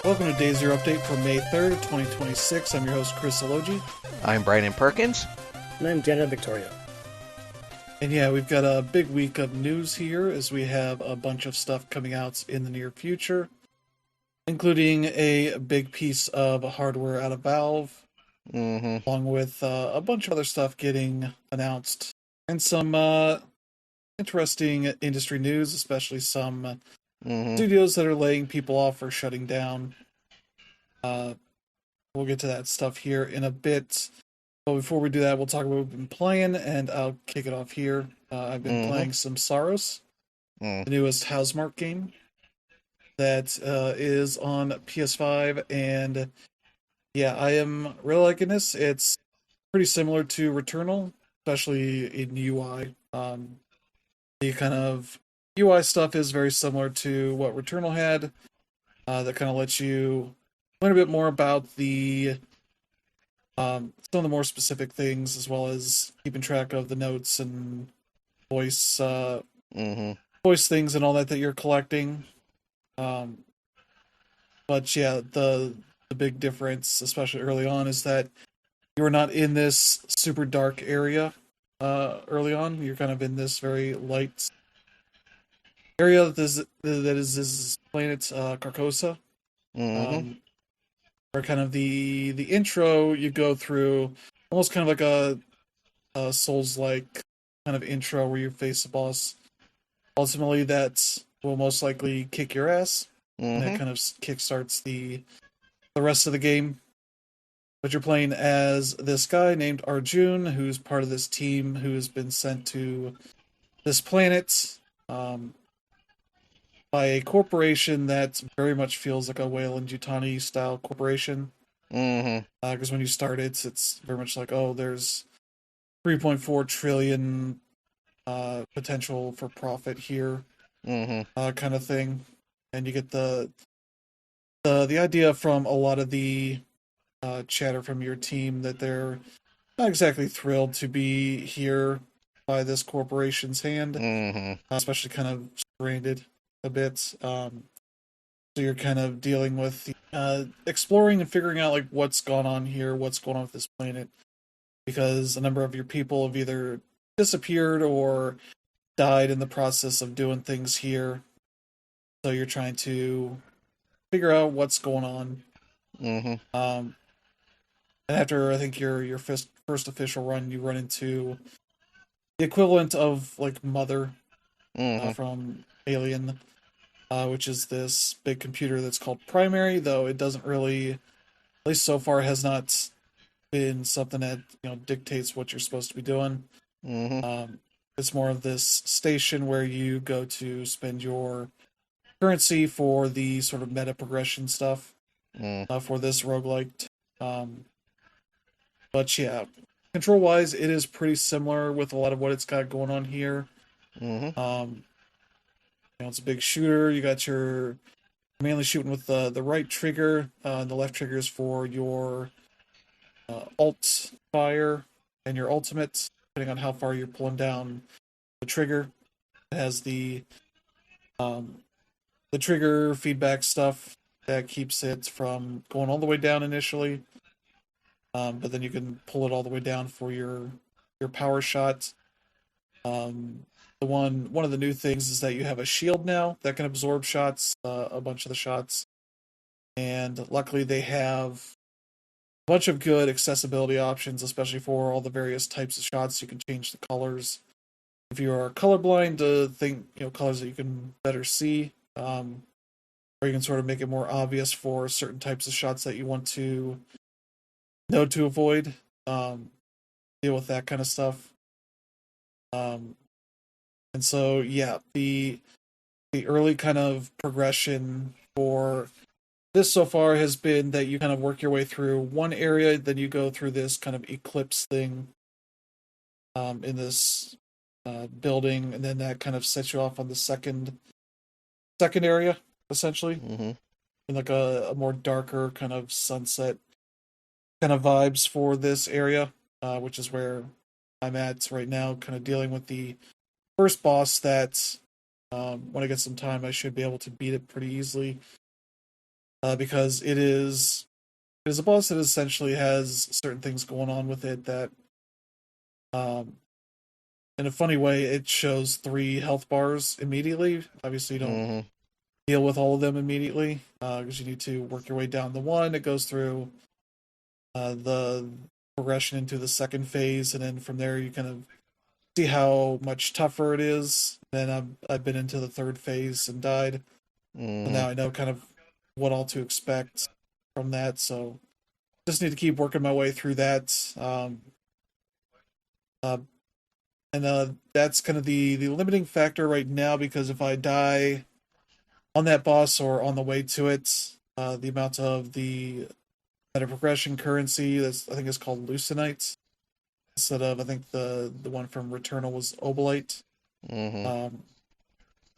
Welcome to Day Zero Update for May 3rd, 2026. I'm your host, Chris Elogi. I'm Brandon Perkins. And I'm Jenna Victoria. And yeah, we've got a big week of news here as we have a bunch of stuff coming out in the near future, including a big piece of hardware out of Valve, along with a bunch of other stuff getting announced, and some interesting industry news, especially some studios that are laying people off or shutting down. We'll get to that stuff here in a bit. But before we do that, we'll talk about what we've been playing, and I'll kick it off here. I've been playing some Saros, the newest Housemarque game that is on PS5, and yeah, I am really liking this. It's pretty similar to Returnal, especially in UI. The kind of UI stuff is very similar to what Returnal had. That kind of lets you learn a bit more about the some of the more specific things, as well as keeping track of the notes and voice voice things and all that you're collecting. But yeah, the big difference, especially early on, is that you're not in this super dark area early on. You're kind of in this very light area that is this planet Carcosa. Or kind of the intro, you go through almost kind of like a Souls-like kind of intro where you face a boss. Ultimately, that will most likely kick your ass. And that kind of kickstarts the rest of the game. But you're playing as this guy named Arjun, who's part of this team who has been sent to this planet by a corporation that very much feels like a Wayland Yutani style corporation. Because when you start it, it's very much like, oh, there's 3.4 trillion potential for profit here, kind of thing. And you get the idea from a lot of the chatter from your team that they're not exactly thrilled to be here by this corporation's hand, especially kind of stranded a bit. So you're kind of dealing with exploring and figuring out like what's gone on here, what's going on with this planet, because a number of your people have either disappeared or died in the process of doing things here. So you're trying to figure out what's going on. And after I think your first official run, you run into the equivalent of like Mother from Alien. Which is this big computer that's called Primary, though it doesn't really, at least so far, has not been something that dictates what you're supposed to be doing. It's more of this station where you go to spend your currency for the sort of meta progression stuff for this roguelike. But yeah, control-wise, it is pretty similar with a lot of what it's got going on here. It's a big shooter. You got your mainly shooting with the right trigger. The left trigger is for your alt fire and your ultimate, depending on how far you're pulling down the trigger. It has the trigger feedback stuff that keeps it from going all the way down initially, but then you can pull it all the way down for your power shot. One of the new things is that you have a shield now that can absorb shots, a bunch of the shots. And luckily they have a bunch of good accessibility options, especially for all the various types of shots. You can change the colors. If you are colorblind, to think, colors that you can better see. Or you can sort of make it more obvious for certain types of shots that you want to know to avoid. Deal with that kind of stuff. And so, yeah, the early kind of progression for this so far has been that you kind of work your way through one area, then you go through this kind of eclipse thing in this building, and then that kind of sets you off on the second area, essentially, in like a more darker kind of sunset kind of vibes for this area, which is where I'm at right now, kind of dealing with the first boss that when I get some time I should be able to beat it pretty easily. because it is a boss that essentially has certain things going on with it that, um, in a funny way, it shows 3 health bars immediately. Obviously, you don't Mm-hmm. deal with all of them immediately because you need to work your way down the one. It goes through the progression into the second phase, and then from there you kind of see how much tougher it is. Then I've been into the third phase and died, so Mm-hmm. now I know kind of what all to expect from that. So just need to keep working my way through that. Uh, and That's kind of the limiting factor right now because if I die on that boss or on the way to it, the amount of the meta progression currency that's I think is called Lucenite instead of I think the one from Returnal was Obolite. Mm-hmm. Um,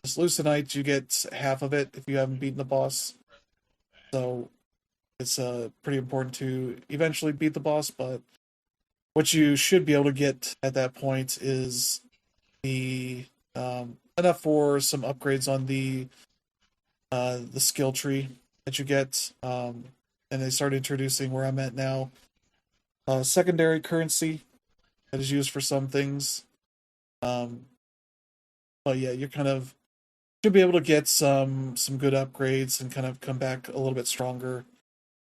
this Lucenite you get half of it if you haven't beaten the boss, so it's pretty important to eventually beat the boss. But what you should be able to get at that point is the enough for some upgrades on the skill tree that you get. And they start introducing where I'm at now secondary currency that is used for some things. Um, but yeah, you're kind of should be able to get some good upgrades and kind of come back a little bit stronger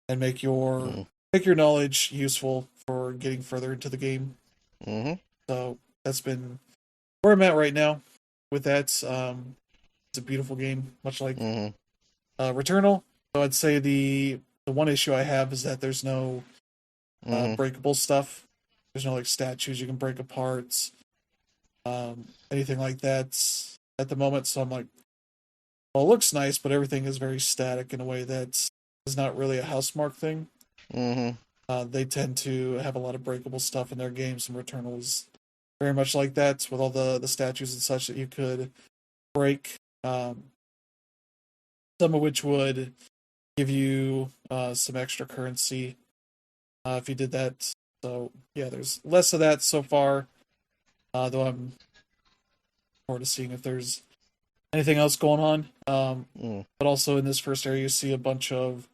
and make your knowledge useful for getting further into the game. Mm-hmm. So that's been where I'm at right now with that. It's a beautiful game, much like Mm-hmm. Returnal. So I'd say the one issue I have is that there's no Mm-hmm. breakable stuff. There's no like statues you can break apart, anything like that at the moment. So I'm like, well, it looks nice, but everything is very static in a way that is not really a Housemark thing. Mm-hmm. They tend to have a lot of breakable stuff in their games, and Returnal is very much like that with all the statues and such that you could break. Um, some of which would give you some extra currency if you did that. So yeah, there's less of that so far. Though I'm forward to seeing if there's anything else going on. Mm-hmm. But also in this first area, you see a bunch of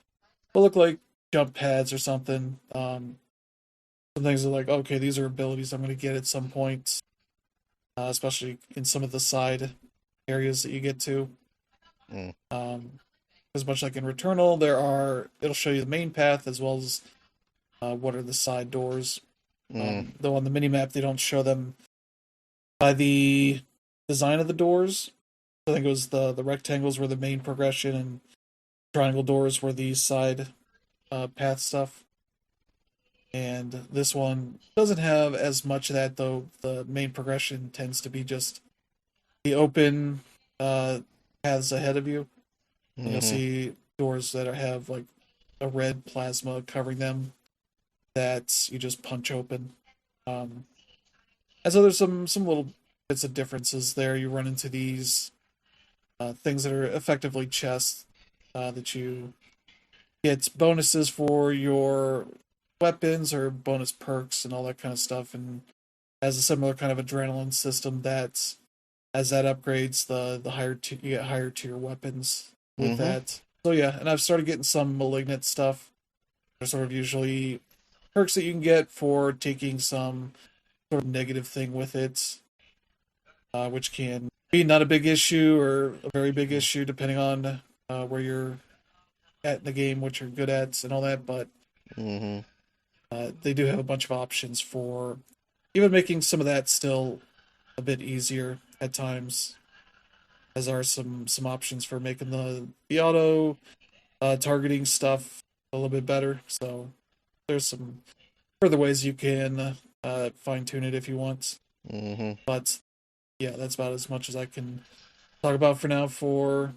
what look like jump pads or something. Some things are like, okay, these are abilities I'm going to get at some point, especially in some of the side areas that you get to. As much like in Returnal, it'll show you the main path as well as what are the side doors. Mm-hmm. Though on the mini map they don't show them by the design of the doors. I think it was the rectangles were the main progression and triangle doors were the side path stuff. And this one doesn't have as much of that though. The main progression tends to be just the open uh, paths ahead of you. And you'll Mm-hmm. see doors that have like a red plasma covering them that you just punch open. Um, and so there's some little bits of differences there. You run into these things that are effectively chests that you get bonuses for your weapons or bonus perks and all that kind of stuff, and has a similar kind of adrenaline system that as that upgrades the you get higher tier weapons with Mm-hmm. that. So yeah, and I've started getting some malignant stuff. They're sort of usually perks that you can get for taking some sort of negative thing with it, which can be not a big issue or a very big issue depending on where you're at in the game, what you're good at, and all that. But Mm-hmm. they do have a bunch of options for even making some of that still a bit easier at times. As are some options for making the auto targeting stuff a little bit better. So there's some further ways you can fine tune it if you want. Mm-hmm. But yeah, that's about as much as I can talk about for now for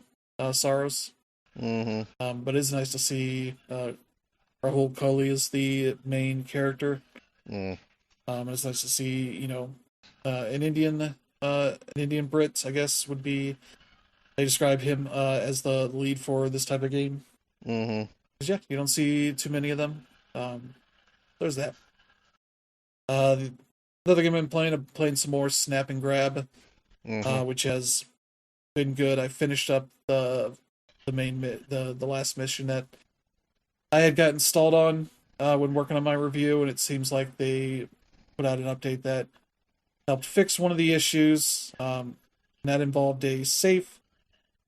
Sorrows. Mm-hmm. But it's nice to see Rahul Kohli is the main character. Mm. And it's nice to see, an Indian Brit, I guess, would be. They describe him as the lead for this type of game. Mm-hmm. 'Cause, yeah, you don't see too many of them. There's that. The Another game I'm playing some more Snap and Grab, Mm-hmm. which has been good. I finished up the the last mission that I had got installed on when working on my review, and it seems like they put out an update that helped fix one of the issues. And that involved a safe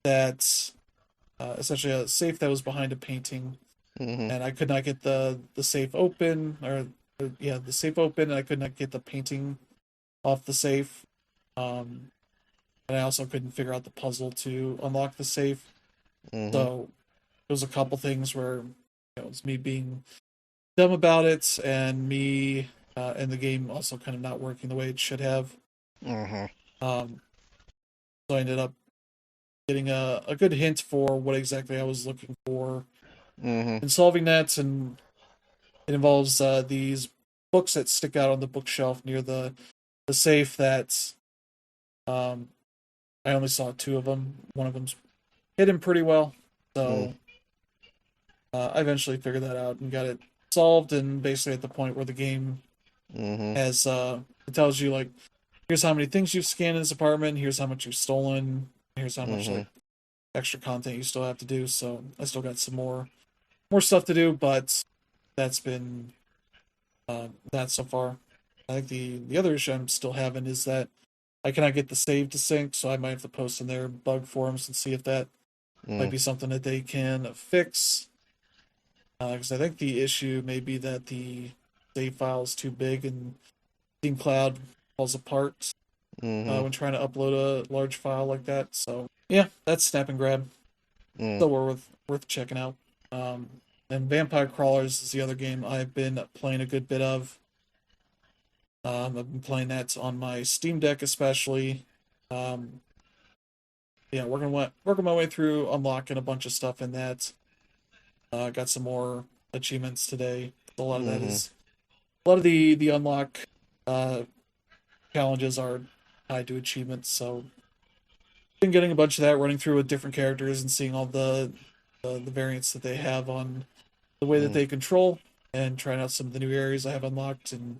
that essentially a safe that was behind a painting, Mhm. and I could not get the safe open, or yeah, the safe open, and I could not get the painting off the safe. Um, and I also couldn't figure out the puzzle to unlock the safe. Mhm. So there was a couple things where it was me being dumb about it, and me and the game also kind of not working the way it should have. Mhm. Um, so I ended up getting a good hint for what exactly I was looking for Mhm. in solving that, and it involves these books that stick out on the bookshelf near the safe that um, I only saw two of them. One of them's hidden pretty well, Mhm. so I eventually figured that out and got it solved. And basically, at the point where the game Mhm. has it tells you like, here's how many things you've scanned in this apartment, here's how much you've stolen, here's how much like Mhm. extra content you still have to do. So I still got some more stuff to do, but that's been that so far. I think the other issue I'm still having is that I cannot get the save to sync, so I might have to post in their bug forums and see if that might Mhm. be something that they can fix. Because I think the issue may be that the save file is too big and Steam Cloud falls apart Mhm. when trying to upload a large file like that. So yeah, that's Snap and Grab. Mhm. So we're worth checking out. Um, and Vampire Crawlers is the other game I've been playing a good bit of. I've been playing that on my Steam Deck, especially. Um, yeah, working my way through unlocking a bunch of stuff in that. Got some more achievements today. A lot of that Mhm. is a lot of the unlock uh, challenges are tied to achievements. So been getting a bunch of that, running through with different characters and seeing all the variants that they have on the way that Mhm. they control, and trying out some of the new areas I have unlocked and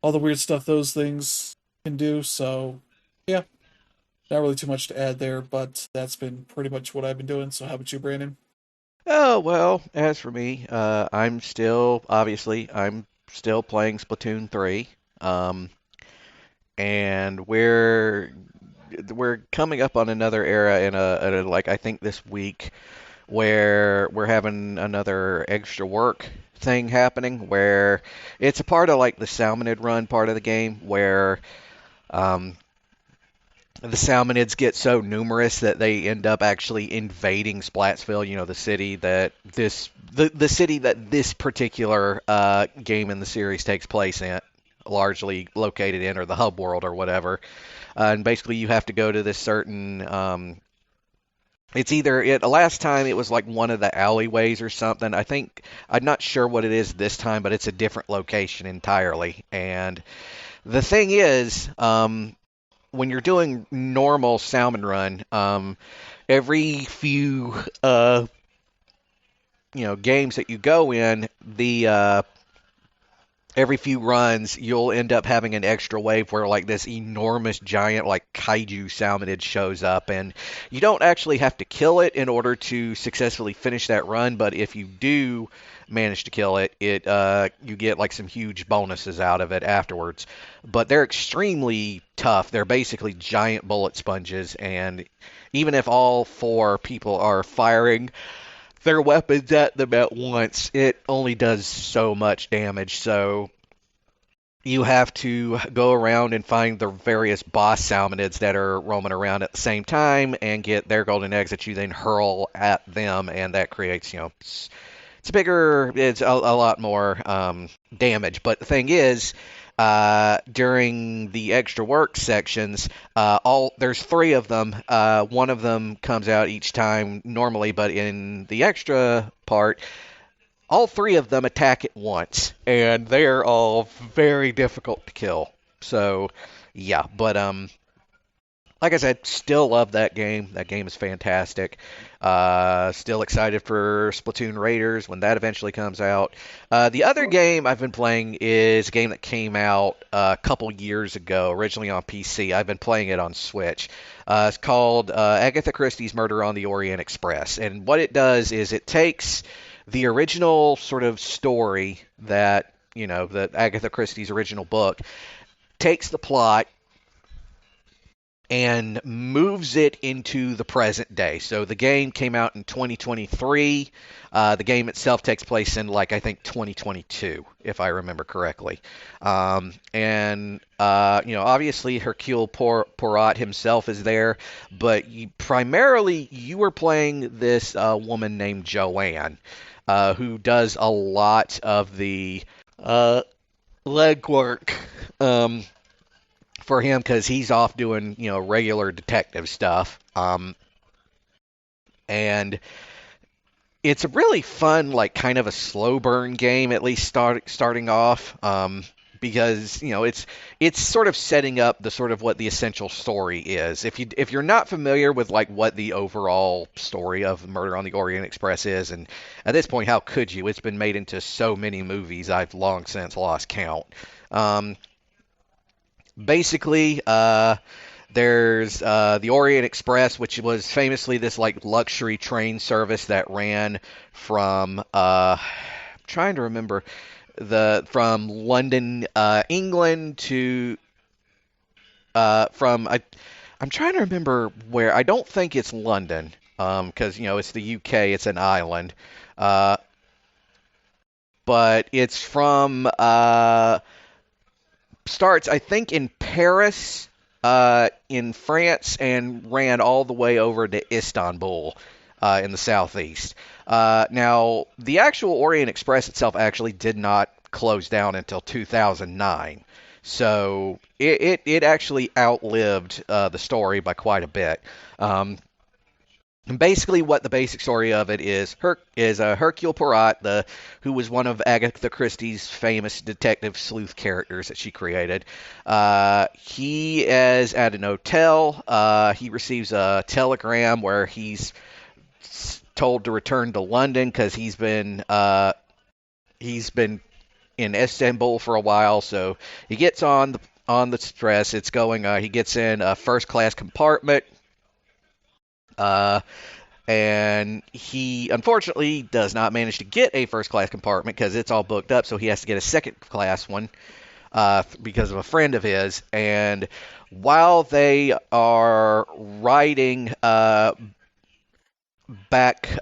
all the weird stuff those things can do. So yeah, not really too much to add there, but that's been pretty much what I've been doing. So how about you, Brandon? Oh, well, as for me, I'm still playing Splatoon 3. Um, and we're coming up on another era in a like I think this week where we're having another extra work thing happening where it's a part of like the Salmonid Run part of the game where um, the Salmonids get so numerous that they end up actually invading Splatsville, the city that the city that this particular game in the series takes place in, largely located in, or the hub world or whatever. And basically, you have to go to this certain. It's either it. Last time it was like one of the alleyways or something. I think I'm not sure what it is this time, but it's a different location entirely. And the thing is, when you're doing normal salmon run, every few games that you go in, the every few runs you'll end up having an extra wave where like this enormous giant like kaiju salmonid shows up, and you don't actually have to kill it in order to successfully finish that run, but if you do manage to kill it, you get like some huge bonuses out of it afterwards. But they're extremely tough. They're basically giant bullet sponges, and even if all four people are firing their weapons at them at once, it only does so much damage. So you have to go around and find the various boss salmonids that are roaming around at the same time and get their golden eggs that you then hurl at them, and that creates, it's a lot more damage. But the thing is, during the extra work sections, there's three of them. One of them comes out each time normally, but in the extra part, all three of them attack at once, and they're all very difficult to kill. So, yeah, but like I said, still love that game. That game is fantastic. Still excited for Splatoon Raiders when that eventually comes out. The other game I've been playing is a game that came out a couple years ago, originally on PC. I've been playing it on Switch. It's called Agatha Christie's Murder on the Orient Express. And what it does is it takes the original sort of story that, that Agatha Christie's original book, takes the plot and moves it into the present day. So the game came out in 2023. The game itself takes place in, I think 2022, if I remember correctly. Obviously Hercule Poirot himself is there, but primarily you were playing this woman named Joanne, who does a lot of the legwork. For him, because he's off doing regular detective stuff, and it's a really fun, kind of a slow burn game, at least starting off, because it's sort of setting up the sort of what the essential story is. If you're not familiar with what the overall story of Murder on the Orient Express is, and at this point, how could you? It's been made into so many movies, I've long since lost count. Basically, there's the Orient Express, which was famously this luxury train service that ran from I'm trying to remember from London, England to I'm trying to remember where. I don't think it's London, because it's the UK, it's an island, but it's from starts, I think, in Paris, in France, and ran all the way over to Istanbul, in the southeast. Now, the actual Orient Express itself actually did not close down until 2009. So it actually outlived the story by quite a bit. And basically, what the basic story of it is Hercule Poirot, who was one of Agatha Christie's famous detective sleuth characters that she created. He is at an hotel. He receives a telegram where he's told to return to London because he's been in Istanbul for a while. So he gets on the express. It's going. He gets in a first class compartment. And he unfortunately does not manage to get a first class compartment because it's all booked up, so he has to get a second class one because of a friend of his. And while they are riding back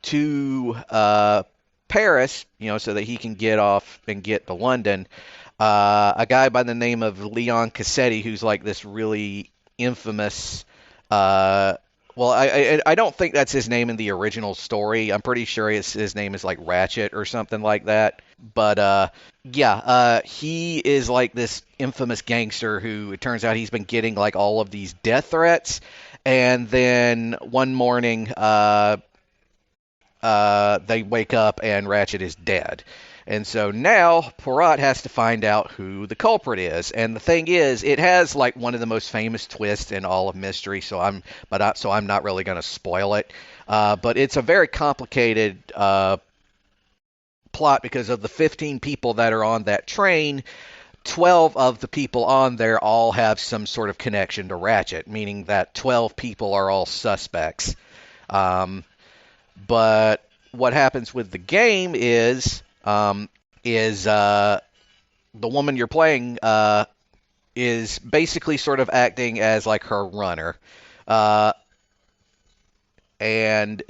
to Paris, so that he can get off and get to London, a guy by the name of Leon Cassetti, who's this really infamous well, I don't think that's his name in the original story. I'm pretty sure his name is Ratchet or something like that. But he is this infamous gangster who it turns out he's been getting all of these death threats, and then one morning they wake up and Ratchet is dead. And so now Poirot has to find out who the culprit is. And the thing is, it has one of the most famous twists in all of mystery. So I'm not really going to spoil it. But it's a very complicated plot because of the 15 people that are on that train. 12 of the people on there all have some sort of connection to Ratchet, meaning that 12 people are all suspects. But what happens with the game is the woman you're playing is basically sort of acting as her runner, and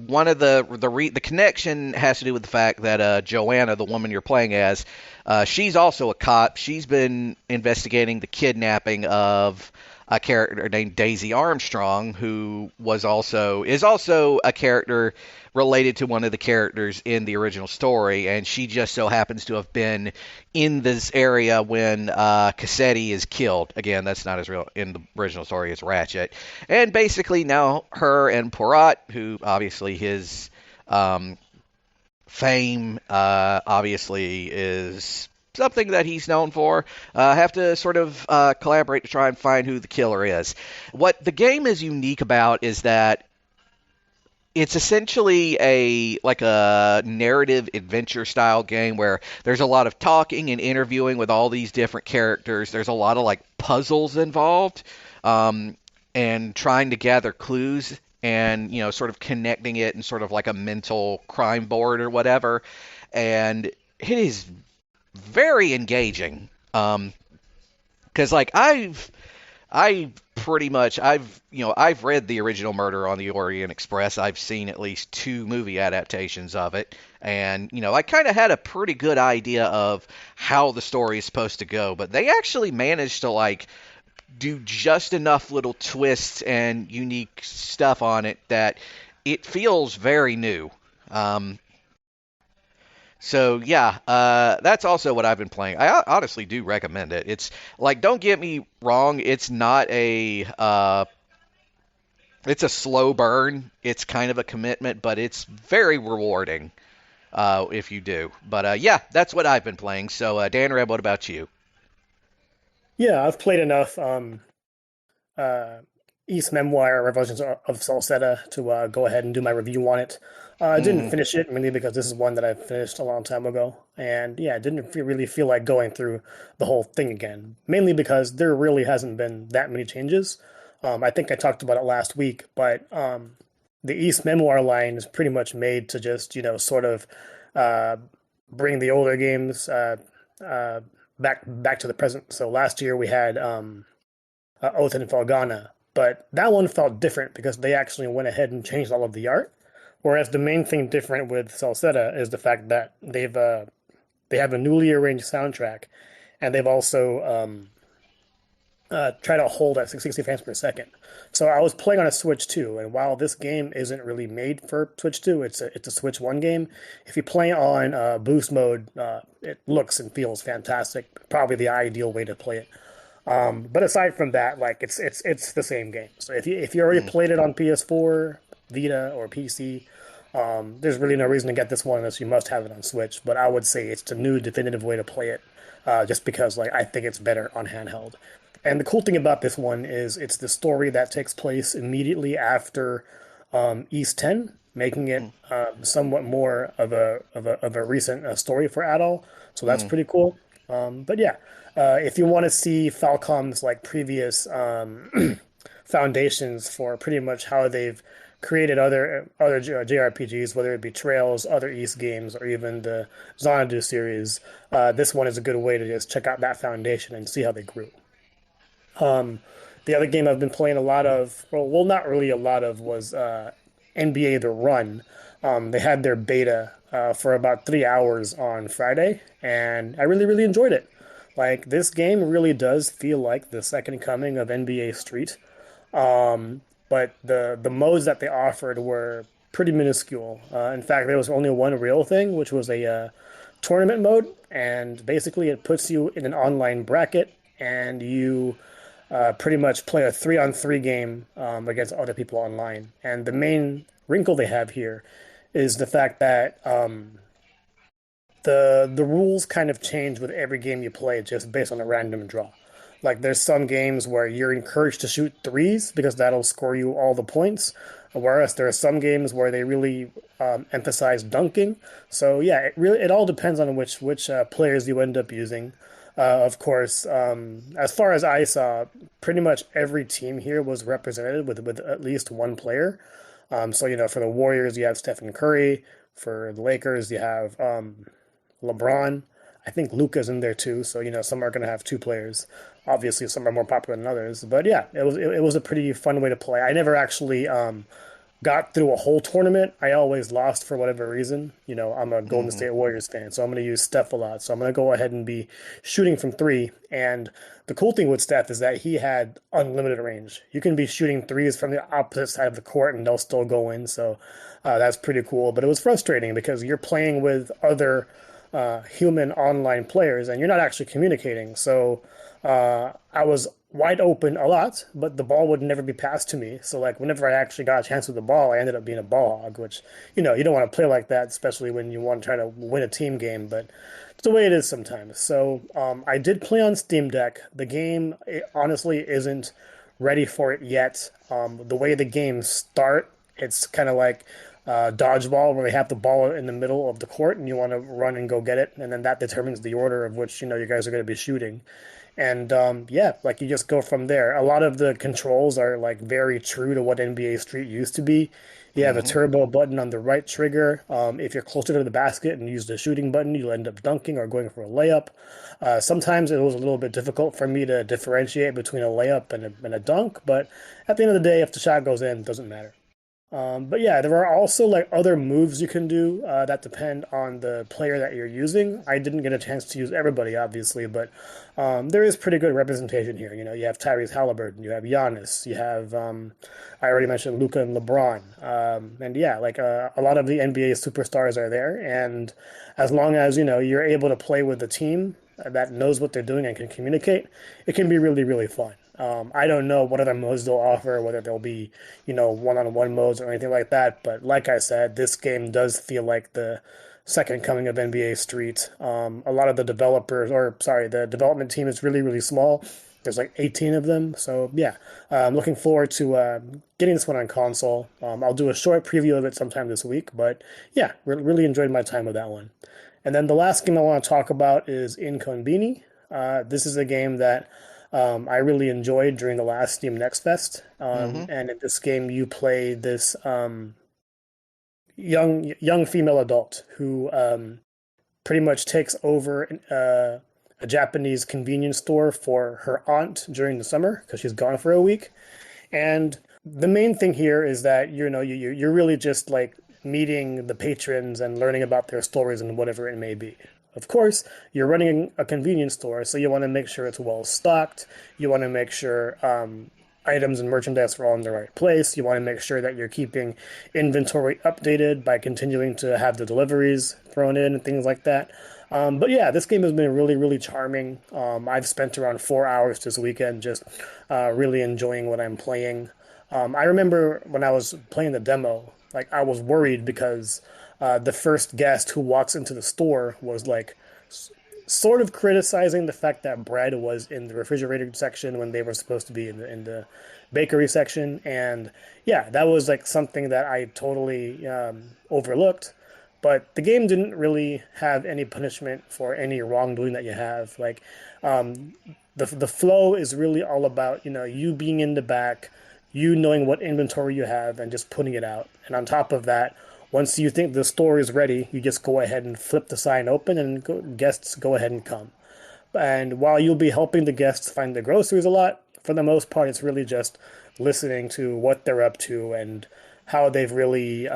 one of the connection has to do with the fact that Joanna, the woman you're playing as, she's also a cop. She's been investigating the kidnapping of a character named Daisy Armstrong, who is also a character related to one of the characters in the original story, and she just so happens to have been in this area when Cassetti is killed. Again, that's not as real in the original story as Ratchet. And basically now her and Poirot, who obviously his fame obviously is something that he's known for. Have to sort of collaborate to try and find who the killer is. What the game is unique about is that it's essentially a narrative adventure style game where there's a lot of talking and interviewing with all these different characters. There's a lot of like puzzles involved, um, and trying to gather clues and sort of connecting it in sort of like a mental crime board or whatever. And it is very engaging. Because like I pretty much I've read the original Murder on the Orient Express. I've seen at least two movie adaptations of it, and I kind of had a pretty good idea of how the story is supposed to go. But they actually managed to like do just enough little twists and unique stuff on it that it feels very new. Um, so yeah, that's also what I've been playing. I honestly do recommend it. It's like, don't get me wrong, it's not it's a slow burn. It's kind of a commitment, but it's very rewarding if you do. But yeah, that's what I've been playing. So Dan Reb, what about you? Yeah, I've played enough uh, East Memoir Revelations of Salsetta to go ahead and do my review on it. I didn't Hmm. finish it mainly because this is one that I finished a long time ago, and yeah, I didn't really feel like going through the whole thing again. Mainly because there really hasn't been that many changes. I think I talked about it last week, but the East Memoir line is pretty much made to just sort of uh, bring the older games uh, back to the present. So last year we had Oath and Felghana, but that one felt different because they actually went ahead and changed all of the art. Whereas the main thing different with Salsetta is the fact that they have a newly arranged soundtrack, and they've also tried to hold at 60 frames per second. So I was playing on a Switch 2, and while this game isn't really made for Switch 2, it's a Switch 1 game. If you play on boost mode, it looks and feels fantastic. Probably the ideal way to play it. But aside from that, like it's the same game. So if you already played it on PS4, Vita, or PC, there's really no reason to get this one unless you must have it on Switch. But I would say it's the new definitive way to play it, just because like I think it's better on handheld. And the cool thing about this one is it's the story that takes place immediately after East 10, making it somewhat more of a recent story for Adol. So that's Hmm. pretty cool. But yeah, if you want to see Falcom's like previous foundations for pretty much how they've created other JRPGs, whether it be Trails, other East games, or even the Xanadu series, this one is a good way to just check out that foundation and see how they grew. Um, the other game I've been playing a lot of, well, not really a lot of, was NBA The Run. They had their beta for about 3 hours on Friday, and I really, really enjoyed it. Like, this game really does feel like the second coming of NBA Street. But the modes that they offered were pretty minuscule. In fact, there was only one real thing, which was a tournament mode, and basically it puts you in an online bracket, and you pretty much play a 3-on-3 game against other people online. And the main wrinkle they have here is the fact that the rules kind of change with every game you play just based on a random draw. Like there's some games where you're encouraged to shoot threes because that'll score you all the points, whereas there are some games where they really emphasize dunking. So yeah, it all depends on which players you end up using. Of course, as far as I saw, pretty much every team here was represented with at least one player. So for the Warriors you have Stephen Curry. For the Lakers you have LeBron. I think Luka's in there too. So some are going to have two players. Obviously, some are more popular than others. But yeah, it was a pretty fun way to play. I never actually got through a whole tournament. I always lost for whatever reason. I'm a Golden Hmm. State Warriors fan, so I'm going to use Steph a lot. So I'm going to go ahead and be shooting from three. And the cool thing with Steph is that he had unlimited range. You can be shooting threes from the opposite side of the court and they'll still go in. So that's pretty cool. But it was frustrating because you're playing with other human online players and you're not actually communicating. So I was wide open a lot, but the ball would never be passed to me. So like whenever I actually got a chance with the ball, I ended up being a ball hog, which you don't want to play like that, especially when you want to try to win a team game. But it's the way it is sometimes. So I did play on Steam Deck. The game honestly isn't ready for it yet. The way the games start, it's kind of like dodgeball, where they have the ball in the middle of the court and you want to run and go get it, and then that determines the order of which you guys are going to be shooting. And yeah, like you just go from there. A lot of the controls are like very true to what NBA Street used to be. You have a Hmm. turbo button on the right trigger. If you're closer to the basket and use the shooting button, you'll end up dunking or going for a layup. Sometimes it was a little bit difficult for me to differentiate between a layup and a dunk, but at the end of the day, if the shot goes in, it doesn't matter. But yeah, there are also like other moves you can do that depend on the player that you're using. I didn't get a chance to use everybody, obviously, but there is pretty good representation here. You have Tyrese Halliburton, you have Giannis, you have I already mentioned Luka and LeBron, and yeah, like a lot of the NBA superstars are there. And as long as you're able to play with the team that knows what they're doing and can communicate, it can be really really fun. I don't know what other modes they'll offer, whether there'll be, one-on-one modes or anything like that. But like I said, this game does feel like the second coming of NBA Street. A lot of the developers, or sorry, the development team is really, really small. There's like 18 of them. So yeah, I'm looking forward to getting this one on console. I'll do a short preview of it sometime this week. But yeah, really enjoyed my time with that one. And then the last game I want to talk about is Inconbini. This is a game that I really enjoyed during the last Steam Next Fest. Hmm. And in this game, you play this young female adult who pretty much takes over a Japanese convenience store for her aunt during the summer because she's gone for a week. And the main thing here is that you're really just like meeting the patrons and learning about their stories and whatever it may be. Of course, you're running a convenience store, so you want to make sure it's well stocked. You want to make sure items and merchandise are all in the right place. You want to make sure that you're keeping inventory updated by continuing to have the deliveries thrown in and things like that. But yeah, this game has been really, really charming. I've spent around 4 hours this weekend just really enjoying what I'm playing. I remember when I was playing the demo, like I was worried because the first guest who walks into the store was like sort of criticizing the fact that bread was in the refrigerator section when they were supposed to be in the bakery section. And yeah, that was like something that I totally overlooked. But the game didn't really have any punishment for any wrongdoing that you have. Like um, the flow is really all about you being in the back, you knowing what inventory you have, and just putting it out. And on top of that, once you think the store is ready, you just go ahead and flip the sign open, and guests go ahead and come. And while you'll be helping the guests find the groceries a lot, for the most part, it's really just listening to what they're up to and how they've really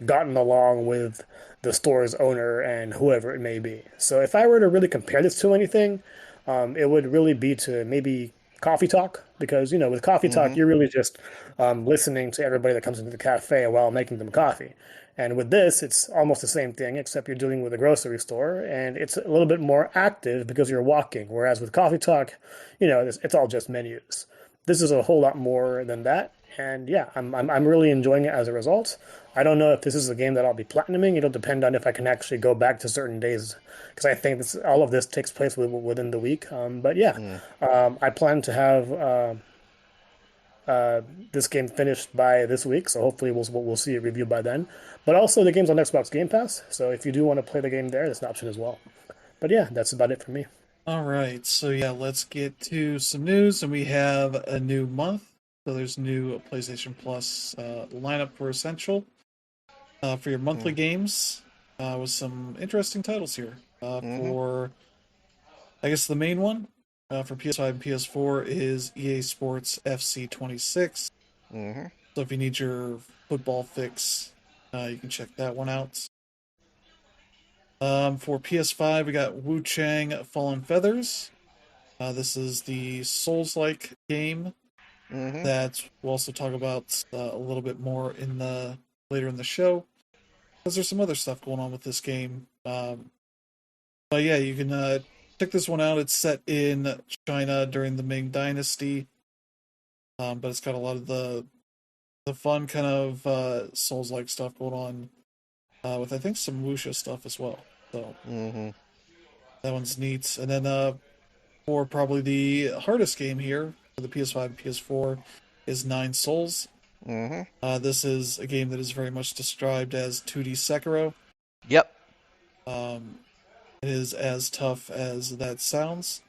gotten along with the store's owner and whoever it may be. So if I were to really compare this to anything, it would really be to maybe Coffee Talk, because with Coffee Talk Hmm. you're really just listening to everybody that comes into the cafe while making them coffee. And with this, it's almost the same thing, except you're dealing with a grocery store, and it's a little bit more active because you're walking. Whereas with Coffee Talk, it's all just menus. This is a whole lot more than that, and yeah, I'm really enjoying it as a result. I don't know if this is a game that I'll be platinuming. It'll depend on if I can actually go back to certain days, because I think all of this takes place within the week. But yeah, Mm. I plan to have this game finished by this week, so hopefully we'll see a review by then. But also the game's on Xbox Game Pass, so if you do want to play the game there, that's an option as well. But yeah, that's about it for me. All right, so yeah, let's get to some news, and we have a new month. So there's new PlayStation Plus lineup for Essential for your monthly Mm. games with some interesting titles here. Hmm. For I guess the main one for PS5 and PS4 is EA Sports FC 26. Hmm. So if you need your football fix, you can check that one out. For PS5, we got Wu Chang Fallen Feathers. This is the Souls-like game Hmm. that we'll also talk about a little bit more in the later in the show, because there's some other stuff going on with this game. But yeah, you can check this one out. It's set in China during the Ming Dynasty, but it's got a lot of the fun kind of Souls-like stuff going on with I think some wuxia stuff as well. So that one's neat. And then for probably the hardest game here for the PS5 and PS4 is Nine Souls. This is a game that is very much described as 2D Sekiro. Yep. It is as tough as that sounds.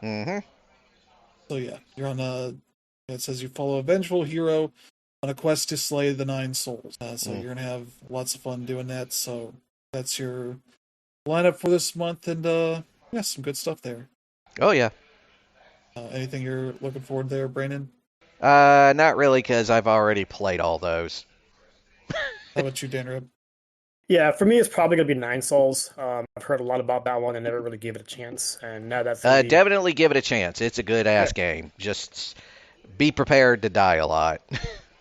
So yeah, you're on a. It says you follow a vengeful hero on a quest to slay the Nine Souls. So you're gonna have lots of fun doing that. So that's your lineup for this month, and yeah, some good stuff there. Oh yeah. Anything you're looking forward there, Brandon? Not really, because I've already played all those. How about you, Dan? Yeah, for me, it's probably going to be Nine Souls. I've heard a lot about that one and never really gave it a chance. And now that's going to be... Definitely give it a chance. It's a good-ass game. Just be prepared to die a lot.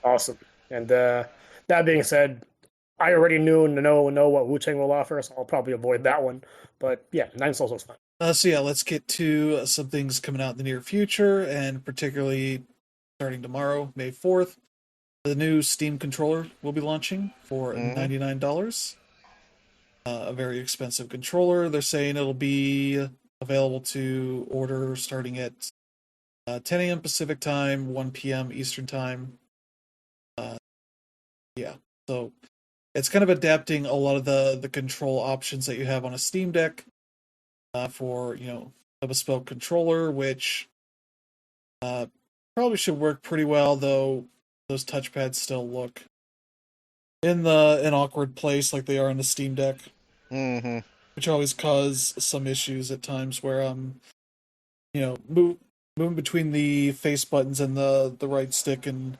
Awesome. And that being said, I already know what Wu-Tang will offer, so I'll probably avoid that one. But yeah, Nine Souls was fun. So yeah, let's get to some things coming out in the near future, and particularly starting tomorrow, May 4th. The new Steam controller will be launching for $99. A very expensive controller. They're saying it'll be available to order starting at 10 a.m. Pacific time, 1 p.m. Eastern time. Yeah, so it's kind of adapting a lot of the control options that you have on a Steam Deck for, a bespoke controller, which probably should work pretty well, though those touchpads still look in an awkward place like they are in the Steam Deck, which always cause some issues at times where moving between the face buttons and the right stick and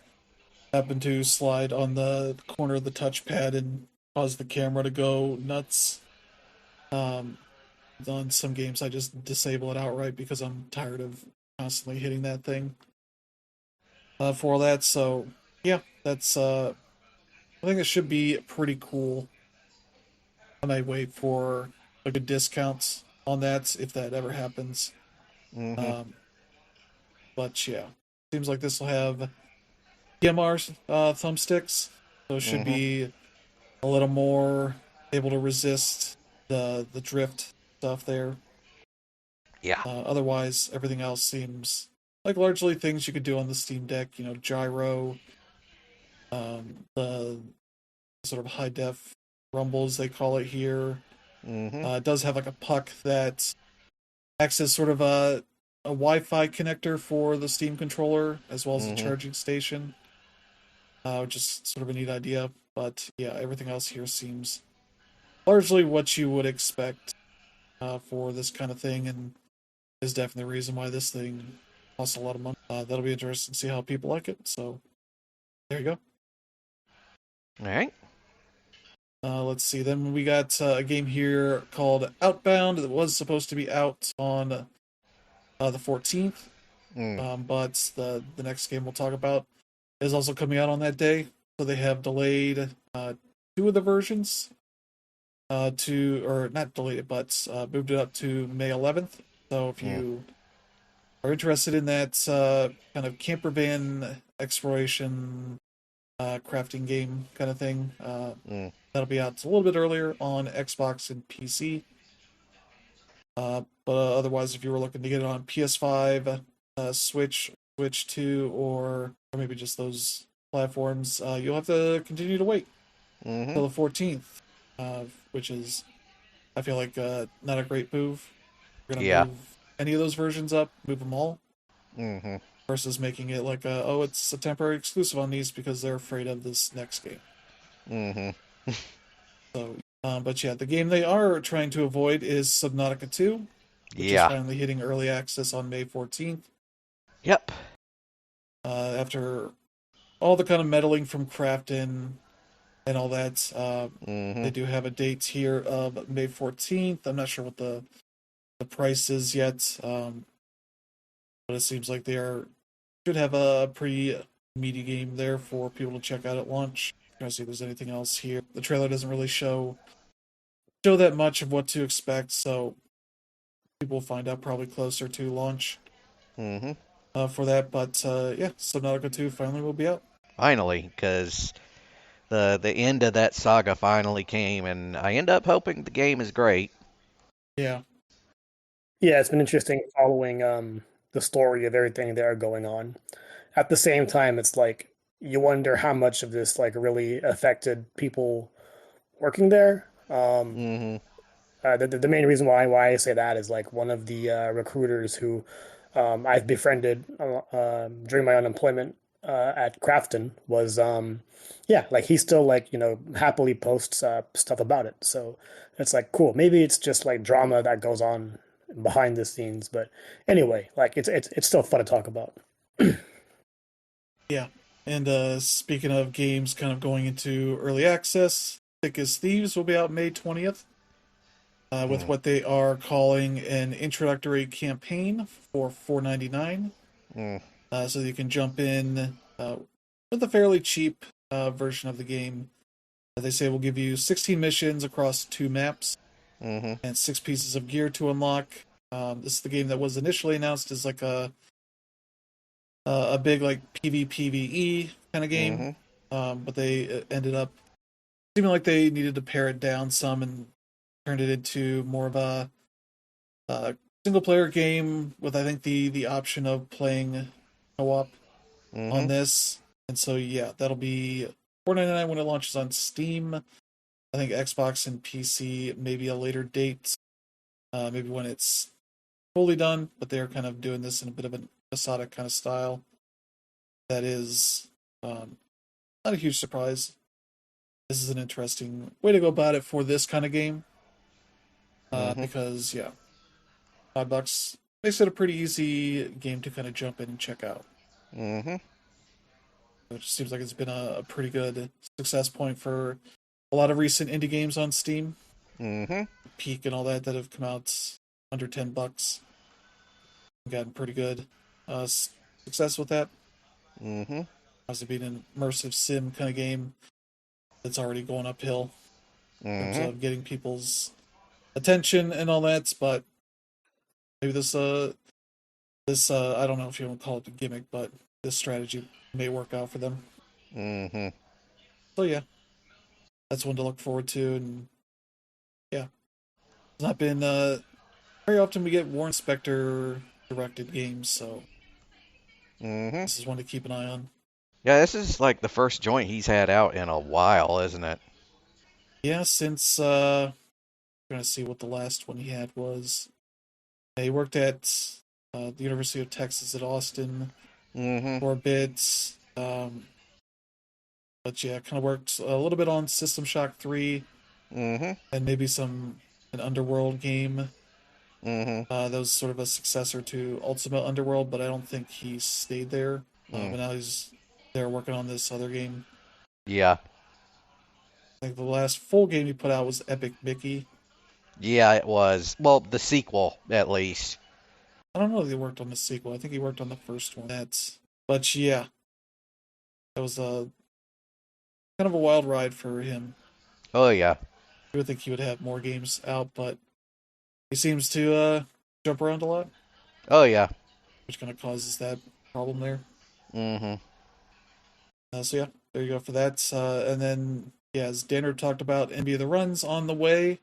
happen to slide on the corner of the touchpad and cause the camera to go nuts. On some games, I just disable it outright because I'm tired of constantly hitting that thing for that. So yeah, that's I think it should be pretty cool. I might wait for a good discount on that if that ever happens. But yeah, seems like this will have PMR thumbsticks, so it should be a little more able to resist the drift stuff there. Yeah. Otherwise, everything else seems like largely things you could do on the Steam Deck. Gyro, the sort of high def rumbles they call it here. It does have like a puck that acts as sort of a Wi-Fi connector for the Steam controller, as well as a charging station. Which is sort of a neat idea. But yeah, everything else here seems largely what you would expect for this kind of thing, and is definitely the reason why this thing costs a lot of money. That'll be interesting to see how people like it. So there you go. All right. Let's see. Then we got a game here called Outbound that was supposed to be out on the 14th, but the next game we'll talk about is also coming out on that day. So they have delayed two of the versions not delayed it, but moved it up to May 11th. So if you are interested in that kind of camper van exploration crafting game kind of thing, that'll be out a little bit earlier on Xbox and PC. But otherwise, if you were looking to get it on PS5, Switch 2, or maybe just those platforms, you'll have to continue to wait until the 14th, which is, I feel like, not a great move. We're going to move any of those versions up, move them all, versus making it like, it's a temporary exclusive on these because they're afraid of this next game. So, but yeah, the game they are trying to avoid is Subnautica 2, which is finally hitting early access on May 14th. Yep. After all the kind of meddling from Crafton and all that, they do have a date here of May 14th. I'm not sure what the price is yet, but it seems like should have a pretty meaty game there for people to check out at launch. Trying to see if there's anything else here. The trailer doesn't really show that much of what to expect, so people will find out probably closer to launch Mm-hmm. For that. But yeah, Subnautica 2 finally will be out. Finally, because the end of that saga finally came, and I end up hoping the game is great. Yeah. Yeah, it's been interesting following the story of everything that are going on. At the same time, it's like you wonder how much of this like really affected people working there. Mm-hmm. The main reason why I say that is like one of the recruiters who I've befriended during my unemployment at Crafton was yeah, like he still like happily posts stuff about it. So it's like cool. Maybe it's just like drama that goes on behind the scenes, but anyway, like it's still fun to talk about. Yeah. And speaking of games kind of going into early access, Thick as Thieves will be out May 20th with what they are calling an introductory campaign for $4.99. Mm-hmm. So you can jump in with a fairly cheap version of the game. They say will give you 16 missions across 2 maps Mm-hmm. and 6 pieces of gear to unlock. This is the game that was initially announced as like a big like PvPvE kind of game, Mm-hmm. but they ended up seeming like they needed to pare it down some and turned it into more of a single player game with I think the option of playing co-op on Mm-hmm. this. And so yeah, that'll be $4.99 when it launches on Steam. I think Xbox and PC maybe a later date, maybe when it's fully done. But they're kind of doing this in a bit of an episodic kind of style. That is not a huge surprise. This is an interesting way to go about it for this kind of game, Mm-hmm. because yeah, $5 makes it a pretty easy game to kind of jump in and check out. Mm-hmm. Which seems like it's been a pretty good success point for a lot of recent indie games on Steam, Mm-hmm. Peak and all that have come out under $10, and gotten pretty good uh, success with that. Mm-hmm. As it being an immersive sim kind of game that's already going uphill in terms Mm-hmm. of getting people's attention and all that. But maybe this I don't know if you want to call it a gimmick, but this strategy may work out for them. Mm-hmm. So yeah, that's one to look forward to. And yeah, it's not been very often we get Warren Spector directed games, so Mm-hmm. this is one to keep an eye on. Yeah, this is like the first joint he's had out in a while, isn't it? Yeah, since trying to see what the last one he had was. Yeah, he worked at the University of Texas at Austin Mm-hmm. for a bit. But yeah, kind of worked a little bit on System Shock 3 Mm-hmm. and maybe an Underworld game. Mm-hmm. That was sort of a successor to Ultimate Underworld, but I don't think he stayed there. Mm. But now he's there working on this other game. Yeah. I think the last full game he put out was Epic Mickey. Yeah, it was. Well, the sequel, at least. I don't know if he worked on the sequel. I think he worked on the first one. But yeah, that was a kind of a wild ride for him. Oh, yeah. I would think he would have more games out, but he seems to jump around a lot, Oh, yeah. which kind of causes that problem there. Mm-hmm. So yeah, there you go for that. And then yeah, as Danner talked about, NBA The Run's on the way.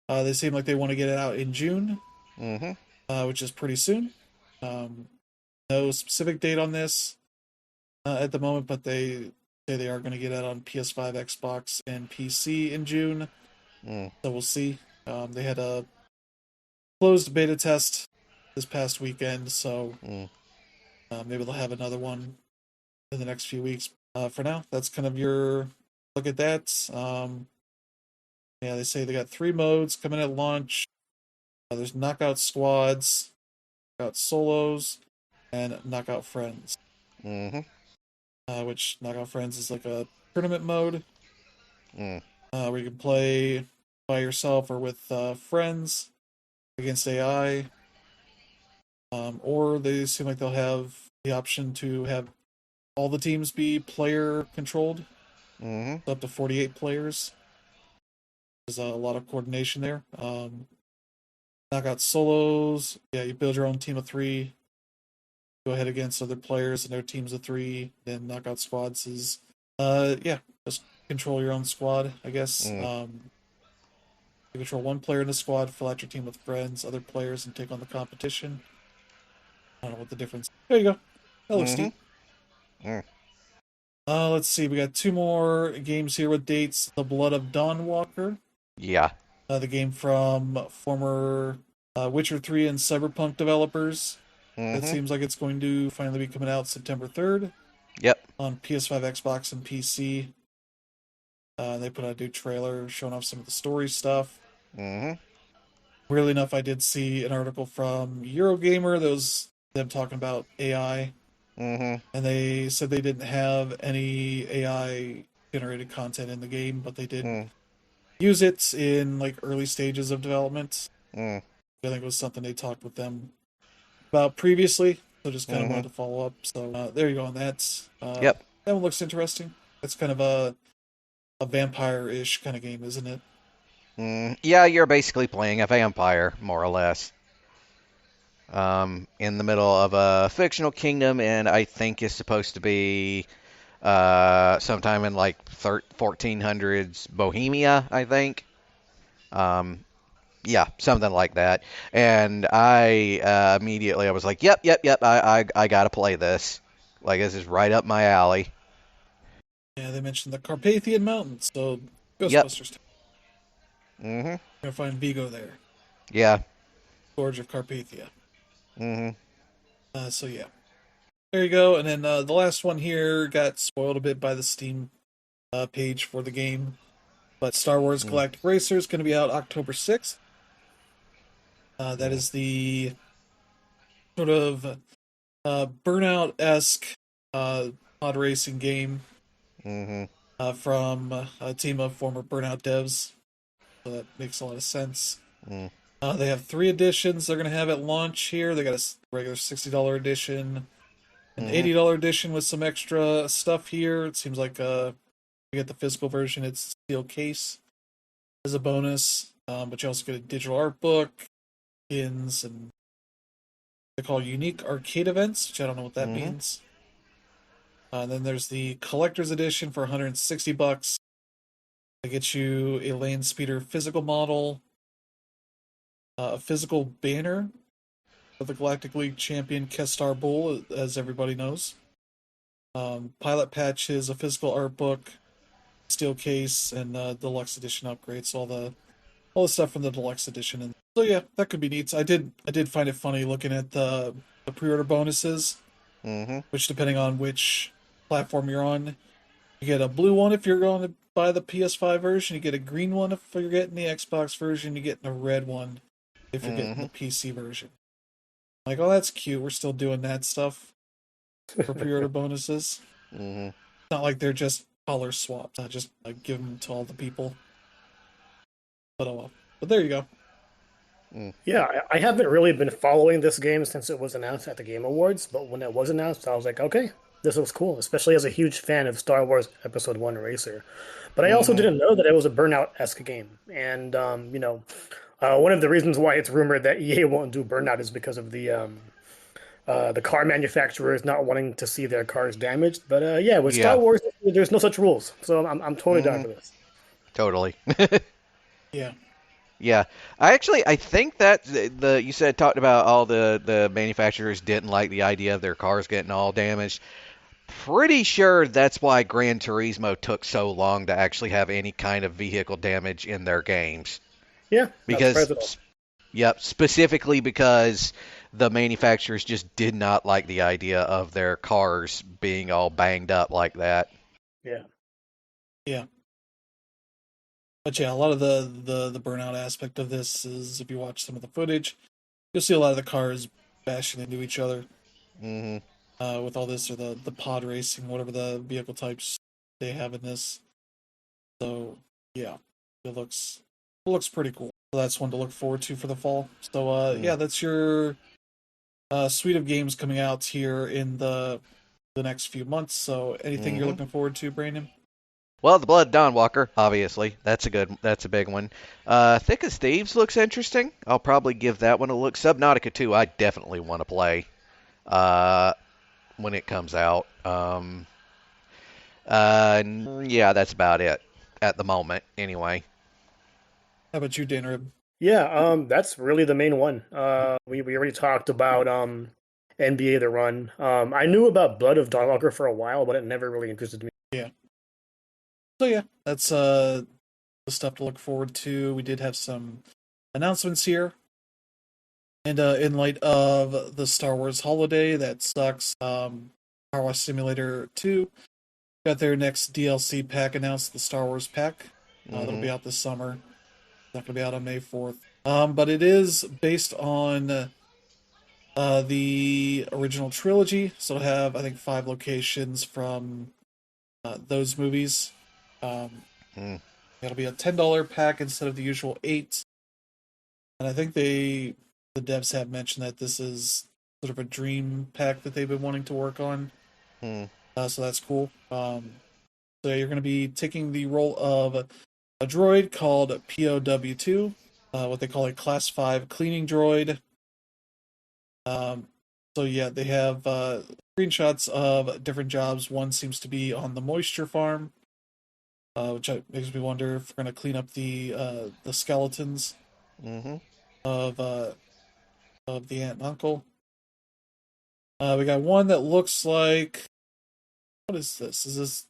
They seem like they want to get it out in June, Mm-hmm. which is pretty soon. Um, no specific date on this at the moment, but they say they are going to get it on PS5, Xbox, and PC in June. Mm. So we'll see. They had a closed beta test this past weekend, so Mm. maybe they'll have another one in the next few weeks. For now, that's kind of your look at that. Yeah, they say they got 3 modes coming at launch. There's knockout squads, knockout solos, and knockout friends. Mm-hmm. Which knockout friends is like a tournament mode Mm. where you can play by yourself or with friends against AI. Or they seem like they'll have the option to have all the teams be player controlled, Mm-hmm. up to 48 players. There's a lot of coordination there. Knockout solos. Yeah, you build your own team of 3. Go ahead against other players and their teams of 3. Then knockout squads is, yeah, just control your own squad, I guess. You control one player in the squad, fill out your team with friends, other players, and take on the competition. I don't know what the difference. There you go. That looks Mm-hmm. neat. Let's see. We got 2 more games here with dates. The Blood of Dawnwalker. Yeah. The game from former Witcher 3 and Cyberpunk developers. It Mm-hmm. seems like it's going to finally be coming out September 3rd. Yep. On PS5, Xbox, and PC. They put out a new trailer showing off some of the story stuff. Mm-hmm. Weirdly enough, I did see an article from Eurogamer that was them talking about AI. Mm-hmm. And they said they didn't have any AI generated content in the game, but they did use it in like early stages of development. I think it was something they talked with them about previously, so just kind of wanted to follow up. So there you go on that. Yep. That one looks interesting. It's kind of a vampire-ish kind of game, isn't it? Yeah, you're basically playing a vampire, more or less. In the middle of a fictional kingdom, and I think is supposed to be sometime in like 1400s Bohemia, I think. Yeah, something like that. And I immediately I was like, yep, I gotta play this. Like this is right up my alley. Yeah, they mentioned the Carpathian Mountains, so Yep. Ghostbusters. Mm-hmm. Gonna find Vigo there, Yeah. Gorge of Carpathia. Mm-hmm. So yeah, there you go. And then the last one here got spoiled a bit by the Steam page for the game, but Star Wars Galactic Racer is going to be out October 6th. That is the sort of Burnout-esque pod racing game from a team of former Burnout devs. So that makes a lot of sense. They have 3 editions they're going to have at launch here. They got a regular $60 edition, an $80 edition with some extra stuff here. It seems like you get the physical version, it's steel case as a bonus, but you also get a digital art book, skins, and they call unique arcade events, which I don't know what that means. And then there's the collector's edition for $160. It gets you a land speeder physical model, a physical banner of the Galactic League champion Kestar Bull, as everybody knows. Pilot patches, a physical art book, steel case, and deluxe edition upgrades. So all the stuff from the deluxe edition. And so yeah, that could be neat. I did find it funny looking at the pre-order bonuses, which depending on which platform you're on, you get a blue one if you're going to buy the PS5 version. You get a green one if you're getting the Xbox version. You get a red one if you're getting the PC version. Like, oh, that's cute. We're still doing that stuff for pre-order bonuses. It's not like they're just color swapped. Not just like give them to all the people. But oh well. But there you go. Yeah, I haven't really been following this game since it was announced at the Game Awards, but when it was announced, I was like, okay, this looks cool, especially as a huge fan of Star Wars Episode 1 Racer. But I also didn't know that it was a Burnout-esque game. And, one of the reasons why it's rumored that EA won't do Burnout is because of the car manufacturers not wanting to see their cars damaged. But yeah, with Star Wars, there's no such rules. So I'm totally down for this. Totally. Yeah. Yeah, I think that you said talked about all the manufacturers didn't like the idea of their cars getting all damaged. Pretty sure that's why Gran Turismo took so long to actually have any kind of vehicle damage in their games. Yeah, because yep, specifically because the manufacturers just did not like the idea of their cars being all banged up like that. Yeah. Yeah. But yeah, a lot of the burnout aspect of this is if you watch some of the footage, you'll see a lot of the cars bashing into each other. With all this or the pod racing, whatever the vehicle types they have in this. So yeah, it looks pretty cool. So that's one to look forward to for the fall. So yeah, that's your suite of games coming out here in the next few months. So anything you're looking forward to, Brandon? Well, the Blood Dawnwalker, obviously. That's a big one. Thick as Thieves looks interesting. I'll probably give that one a look. Subnautica 2, I definitely want to play when it comes out. Yeah, that's about it at the moment, anyway. How about you, Dan? Yeah, that's really the main one. We already talked about NBA The Run. I knew about Blood of Dawnwalker for a while, but it never really interested me. Yeah. So yeah, that's the stuff to look forward to. We did have some announcements here. And in light of the Star Wars holiday, that sucks. Power Wash Simulator 2 got their next DLC pack announced, the Star Wars pack. That'll be out this summer. It's not going to be out on May 4th. But it is based on the original trilogy. So it'll have, I think, 5 locations from those movies. It'll be a $10 pack instead of the usual 8. And I think the devs have mentioned that this is sort of a dream pack that they've been wanting to work on. So that's cool. So you're going to be taking the role of a droid called POW2, what they call a Class 5 cleaning droid. So yeah, they have screenshots of different jobs. One seems to be on the moisture farm, which makes me wonder if we're going to clean up the skeletons of the aunt and uncle. We got one that looks like, what is this? Is this?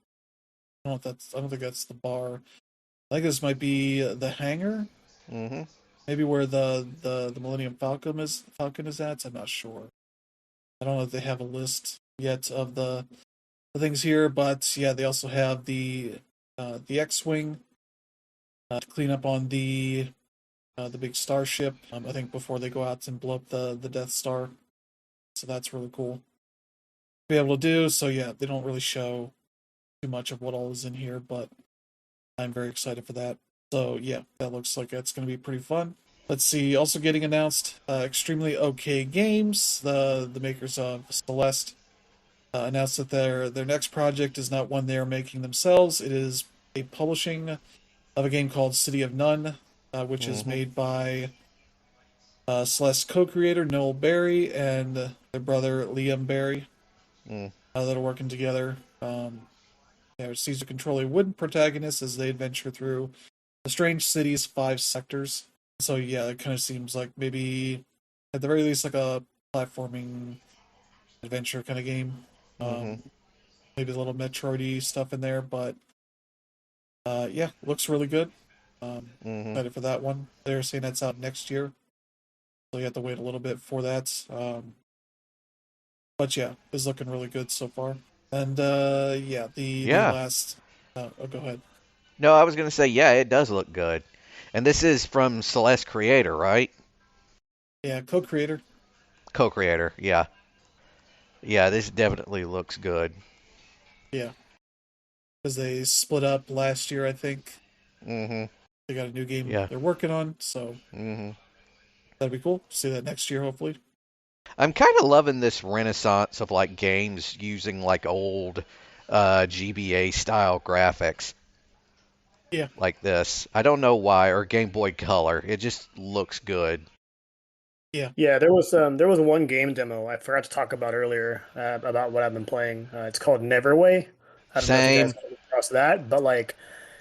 I don't know if that's. I don't think that's the bar. I think this might be the hangar. Maybe where the Millennium Falcon is at. I'm not sure. I don't know if they have a list yet of the things here, but yeah, they also have the X-wing to clean up on the big starship. I think before they go out and blow up the Death Star. So that's really cool to be able to do. So yeah, they don't really show too much of what all is in here, but I'm very excited for that. So yeah, that looks like it's going to be pretty fun. Let's see. Also getting announced, Extremely OK Games, the makers of Celeste, announced that their next project is not one they are making themselves. It is a publishing of a game called City of None, which is made by Celeste co-creator Noel Barry and their brother Liam Barry, that are working together. It sees to control a wooden protagonist as they adventure through the strange city's 5 sectors. So yeah, it kind of seems like maybe at the very least like a platforming adventure kind of game. Maybe a little Metroid-y stuff in there, but yeah, looks really good. Excited for that one. They're saying that's out next year, so you have to wait a little bit for that. But yeah, it's looking really good so far. And yeah, the last. Oh, go ahead. No, I was going to say, yeah, it does look good. And this is from Celeste Creator, right? Yeah, co-creator. Co-creator, yeah. Yeah, this definitely looks good. Yeah. Because they split up last year, I think. They got a new game they're working on, so that'd be cool. See that next year, hopefully. I'm kind of loving this renaissance of like games using like old GBA style graphics. Yeah. Like this. I don't know why, or Game Boy Color. It just looks good. Yeah. Yeah, there was one game demo I forgot to talk about earlier about what I've been playing. It's called Neverway. I don't know if you guys came across that, but like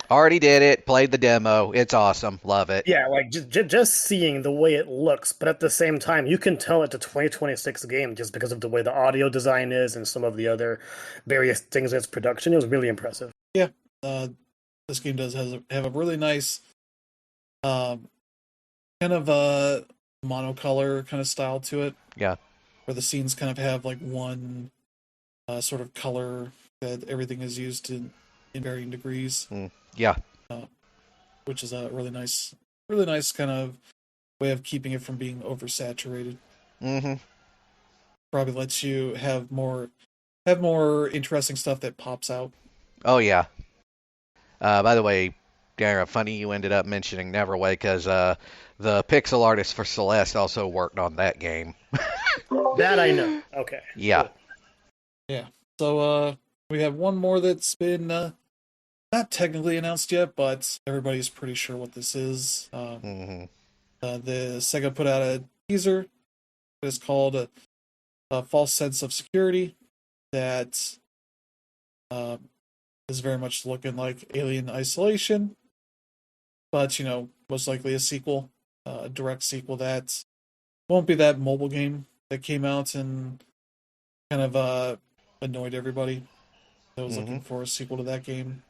already did it, played the demo. It's awesome. Love it. Yeah, like just seeing the way it looks, but at the same time, you can tell it's a 2026 game just because of the way the audio design is and some of the other various things in its production. It was really impressive. Yeah, this game does have a really nice, kind of a monocolor kind of style to it. Yeah, where the scenes kind of have like one sort of color that everything is used in varying degrees. Yeah. Which is a really nice kind of way of keeping it from being oversaturated. Probably lets you have more interesting stuff that pops out. Oh yeah. By the way, Dara, funny you ended up mentioning Neverway because the pixel artist for Celeste also worked on that game. That I know. Okay. Yeah. Cool. Yeah. So we have one more that's been not technically announced yet, but everybody's pretty sure what this is. The Sega put out a teaser. It's called a False Sense of Security that uh, is very much looking like Alien Isolation, but most likely a sequel, a direct sequel that won't be that mobile game that came out and kind of annoyed everybody that was looking for a sequel to that game.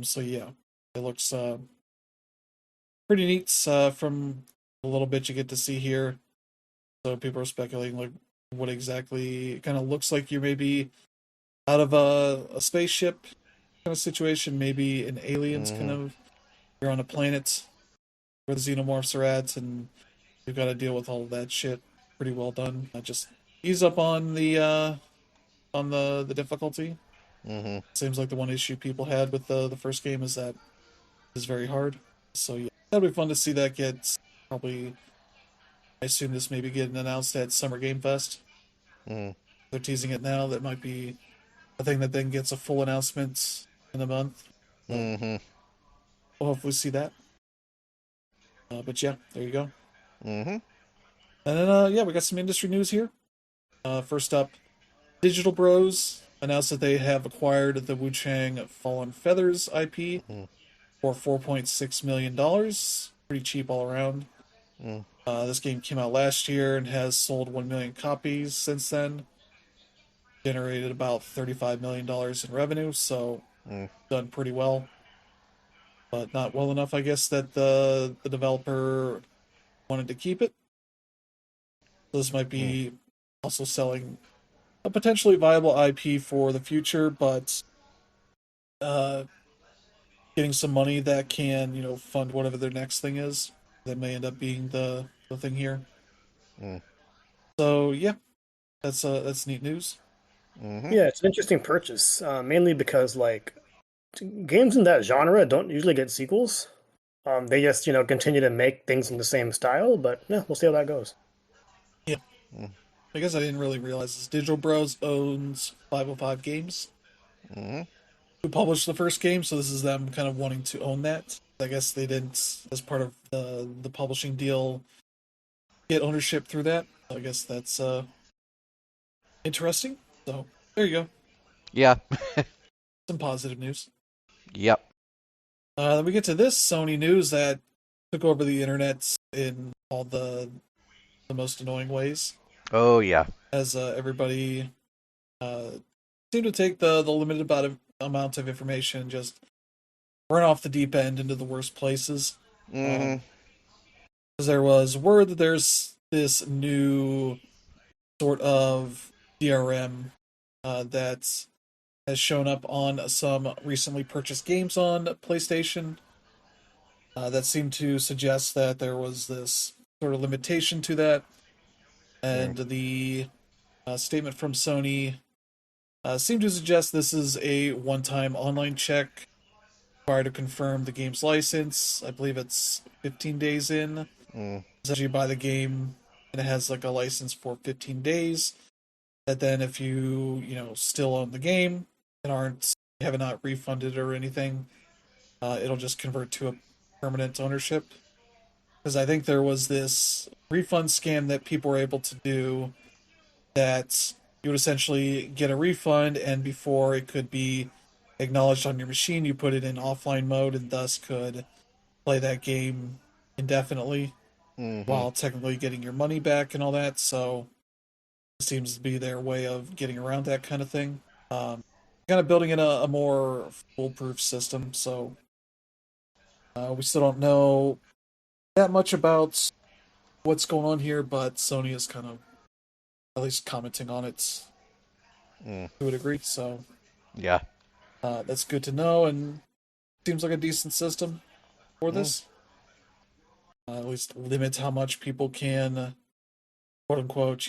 So yeah, it looks pretty neat from a little bit you get to see here. So people are speculating like what exactly it kind of looks like. You may be out of a spaceship kind of situation, maybe an aliens kind of. You're on a planet where the xenomorphs are at, and you've got to deal with all of that shit. Pretty well done. Just ease up on the difficulty. Seems like the one issue people had with the first game is that it's very hard. So yeah, that'll be fun to see that get probably. I assume this may be getting announced at Summer Game Fest. They're teasing it now. That might be a thing that then gets a full announcement in a month. So we'll hopefully see that. But yeah, there you go. And then yeah, we got some industry news here. First up, Digital Bros announced that they have acquired the Wu Chang Fallen Feathers IP for $4.6 million. Pretty cheap all around. This game came out last year and has sold 1 million copies since then. Generated about $35 million in revenue, so done pretty well. But not well enough, I guess, that the developer wanted to keep it. So this might be also selling a potentially viable IP for the future, but getting some money that can, fund whatever their next thing is. That may end up being the thing here. So yeah, that's neat news. Yeah, it's an interesting purchase, mainly because like games in that genre don't usually get sequels. They just continue to make things in the same style, but yeah, we'll see how that goes. Yeah, I guess I didn't really realize this. Digital Bros owns 505 Games, who published the first game, so this is them kind of wanting to own that. I guess they didn't, as part of the publishing deal, get ownership through that. So I guess that's interesting. So there you go. Yeah. Some positive news. Yep. Then we get to this Sony news that took over the internet in all the most annoying ways. Oh yeah. As everybody uh, seemed to take the limited amount of information and just run off the deep end into the worst places. Because there was word that there's this new sort of DRM that has shown up on some recently purchased games on PlayStation that seemed to suggest that there was this sort of limitation to that. And the statement from Sony seemed to suggest this is a one-time online check required to confirm the game's license. I believe it's 15 days in. Essentially, you buy the game and it has like a license for 15 days. That then, if you still own the game and have not refunded or anything, it'll just convert to a permanent ownership. Because I think there was this refund scam that people were able to do that you would essentially get a refund, and before it could be acknowledged on your machine, you put it in offline mode and thus could play that game indefinitely while technically getting your money back and all that. So it seems to be their way of getting around that kind of thing. Kind of building in a more foolproof system. So we still don't know that much about what's going on here, but Sony is kind of at least commenting on it to a degree. So Yeah. that's good to know, and seems like a decent system for this. At least limit how much people can, quote unquote,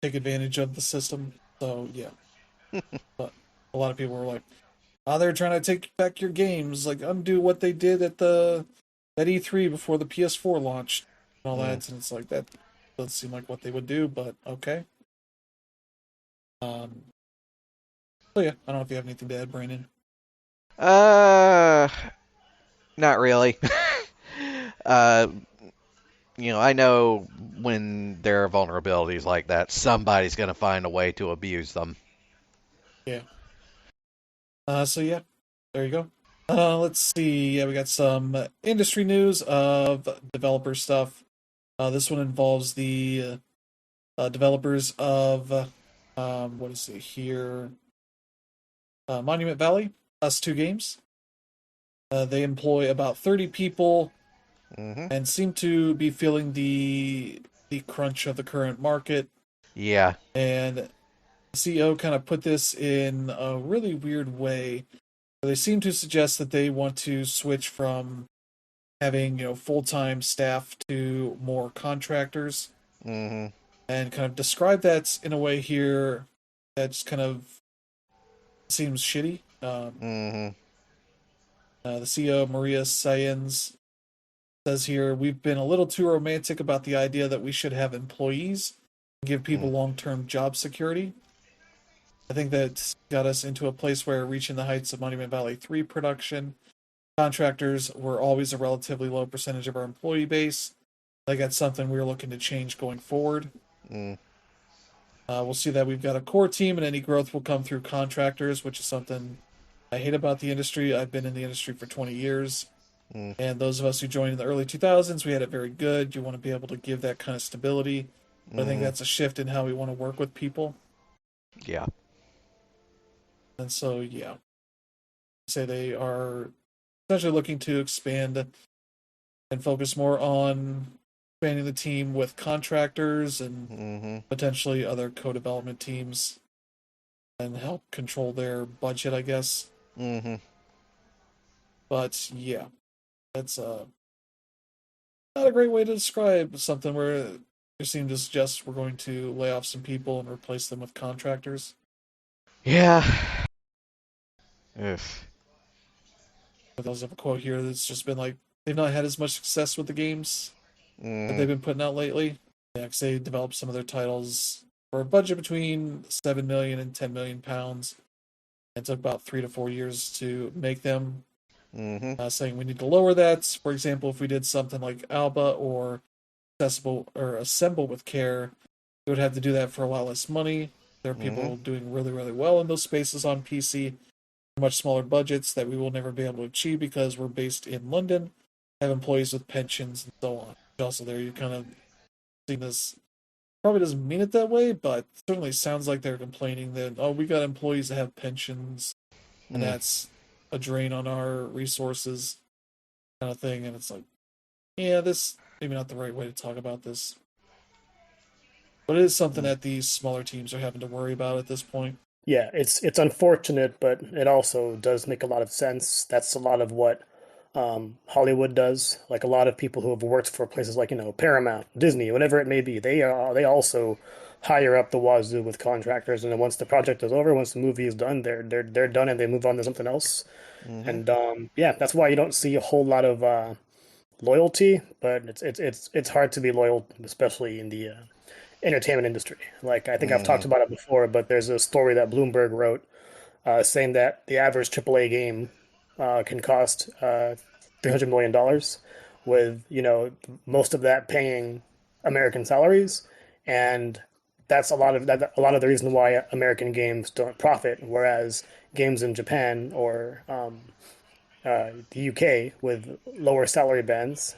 take advantage of the system. So yeah, but a lot of people were like, "Oh, they're trying to take back your games, like undo what they did at E3 before the PS4 launched and all that." And it's like that doesn't seem like what they would do, but okay. So yeah, I don't know if you have anything to add, Brandon. Uh, Not really. uh, I know when there are vulnerabilities like that, somebody's going to find a way to abuse them. Yeah. So yeah, there you go. Let's see. Yeah, we got some industry news of developer stuff. This one involves the developers of what is it here? Monument Valley, Us Two Games. They employ about 30 people Hmm. and seem to be feeling the crunch of the current market. Yeah. And the CEO kind of put this in a really weird way. They seem to suggest that they want to switch from having full-time staff to more contractors, Hmm. and kind of describe that in a way here that's kind of seems shitty. Hmm. The CEO Maria Sayens says here, we've been a little too romantic about the idea that we should have employees and give people long-term job security. I think that's got us into a place where reaching the heights of Monument Valley 3 production, contractors were always a relatively low percentage of our employee base. I think that's something we're looking to change going forward. Mm. We'll see that we've got a core team, and any growth will come through contractors, which is something I hate about the industry. I've been in the industry for 20 years, Mm. and those of us who joined in the early 2000s, we had it very good. You want to be able to give that kind of stability. But I think Hmm. that's a shift in how we want to work with people. Yeah. And so, yeah, say they are essentially looking to expand and focus more on expanding the team with contractors and Hmm. potentially other co-development teams and help control their budget, I guess. Hmm. But yeah, that's not a great way to describe something where they seem to suggest we're going to lay off some people and replace them with contractors. Yeah. Ugh. But there's a quote here that's just been like they've not had as much success with the games that Hmm. they've been putting out lately. Yeah, because they developed some of their titles for a budget between 7 million and 10 million pounds. It took about 3 to 4 years to make them. Hmm. Saying we need to lower that. For example, if we did something like Alba or accessible or assemble with care, we would have to do that for a lot less money. There are Hmm. people doing really, really well in those spaces on PC, much smaller budgets that we will never be able to achieve because we're based in London, have employees with pensions and so on. Also, there you kind of see this. Probably doesn't mean it that way, but certainly sounds like they're complaining that we got employees that have pensions, and Mm. that's a drain on our resources, kind of thing. And it's like, yeah, this maybe not the right way to talk about this, but it is something Mm. that these smaller teams are having to worry about at this point. Yeah, it's unfortunate, but it also does make a lot of sense. That's a lot of what Hollywood does. Like a lot of people who have worked for places like, Paramount, Disney, whatever it may be, they also hire up the wazoo with contractors, and then once the project is over, once the movie is done, they're done and they move on to something else. Hmm. And yeah, that's why you don't see a whole lot of loyalty, but it's hard to be loyal, especially in the entertainment industry. Like I think I've talked Hmm. about it before, but there's a story that Bloomberg wrote saying that the average AAA game can cost $300 million, with most of that paying American salaries, and that's a lot of the reason why American games don't profit, whereas games in Japan or the UK with lower salary bands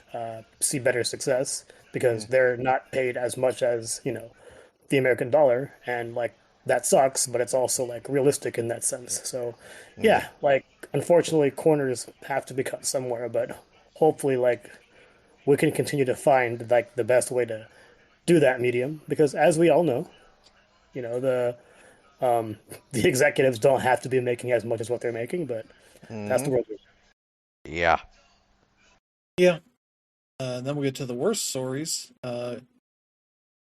see better success because Mm. they're not paid as much as the American dollar, and like that sucks, but it's also like realistic in that sense. So Mm. yeah, like unfortunately corners have to be cut somewhere, but hopefully like we can continue to find like the best way to do that medium, because as we all know, the um the executives don't have to be making as much as what they're making, but that's the Hmm. world. Yeah. Yeah. And then we'll get to the worst stories.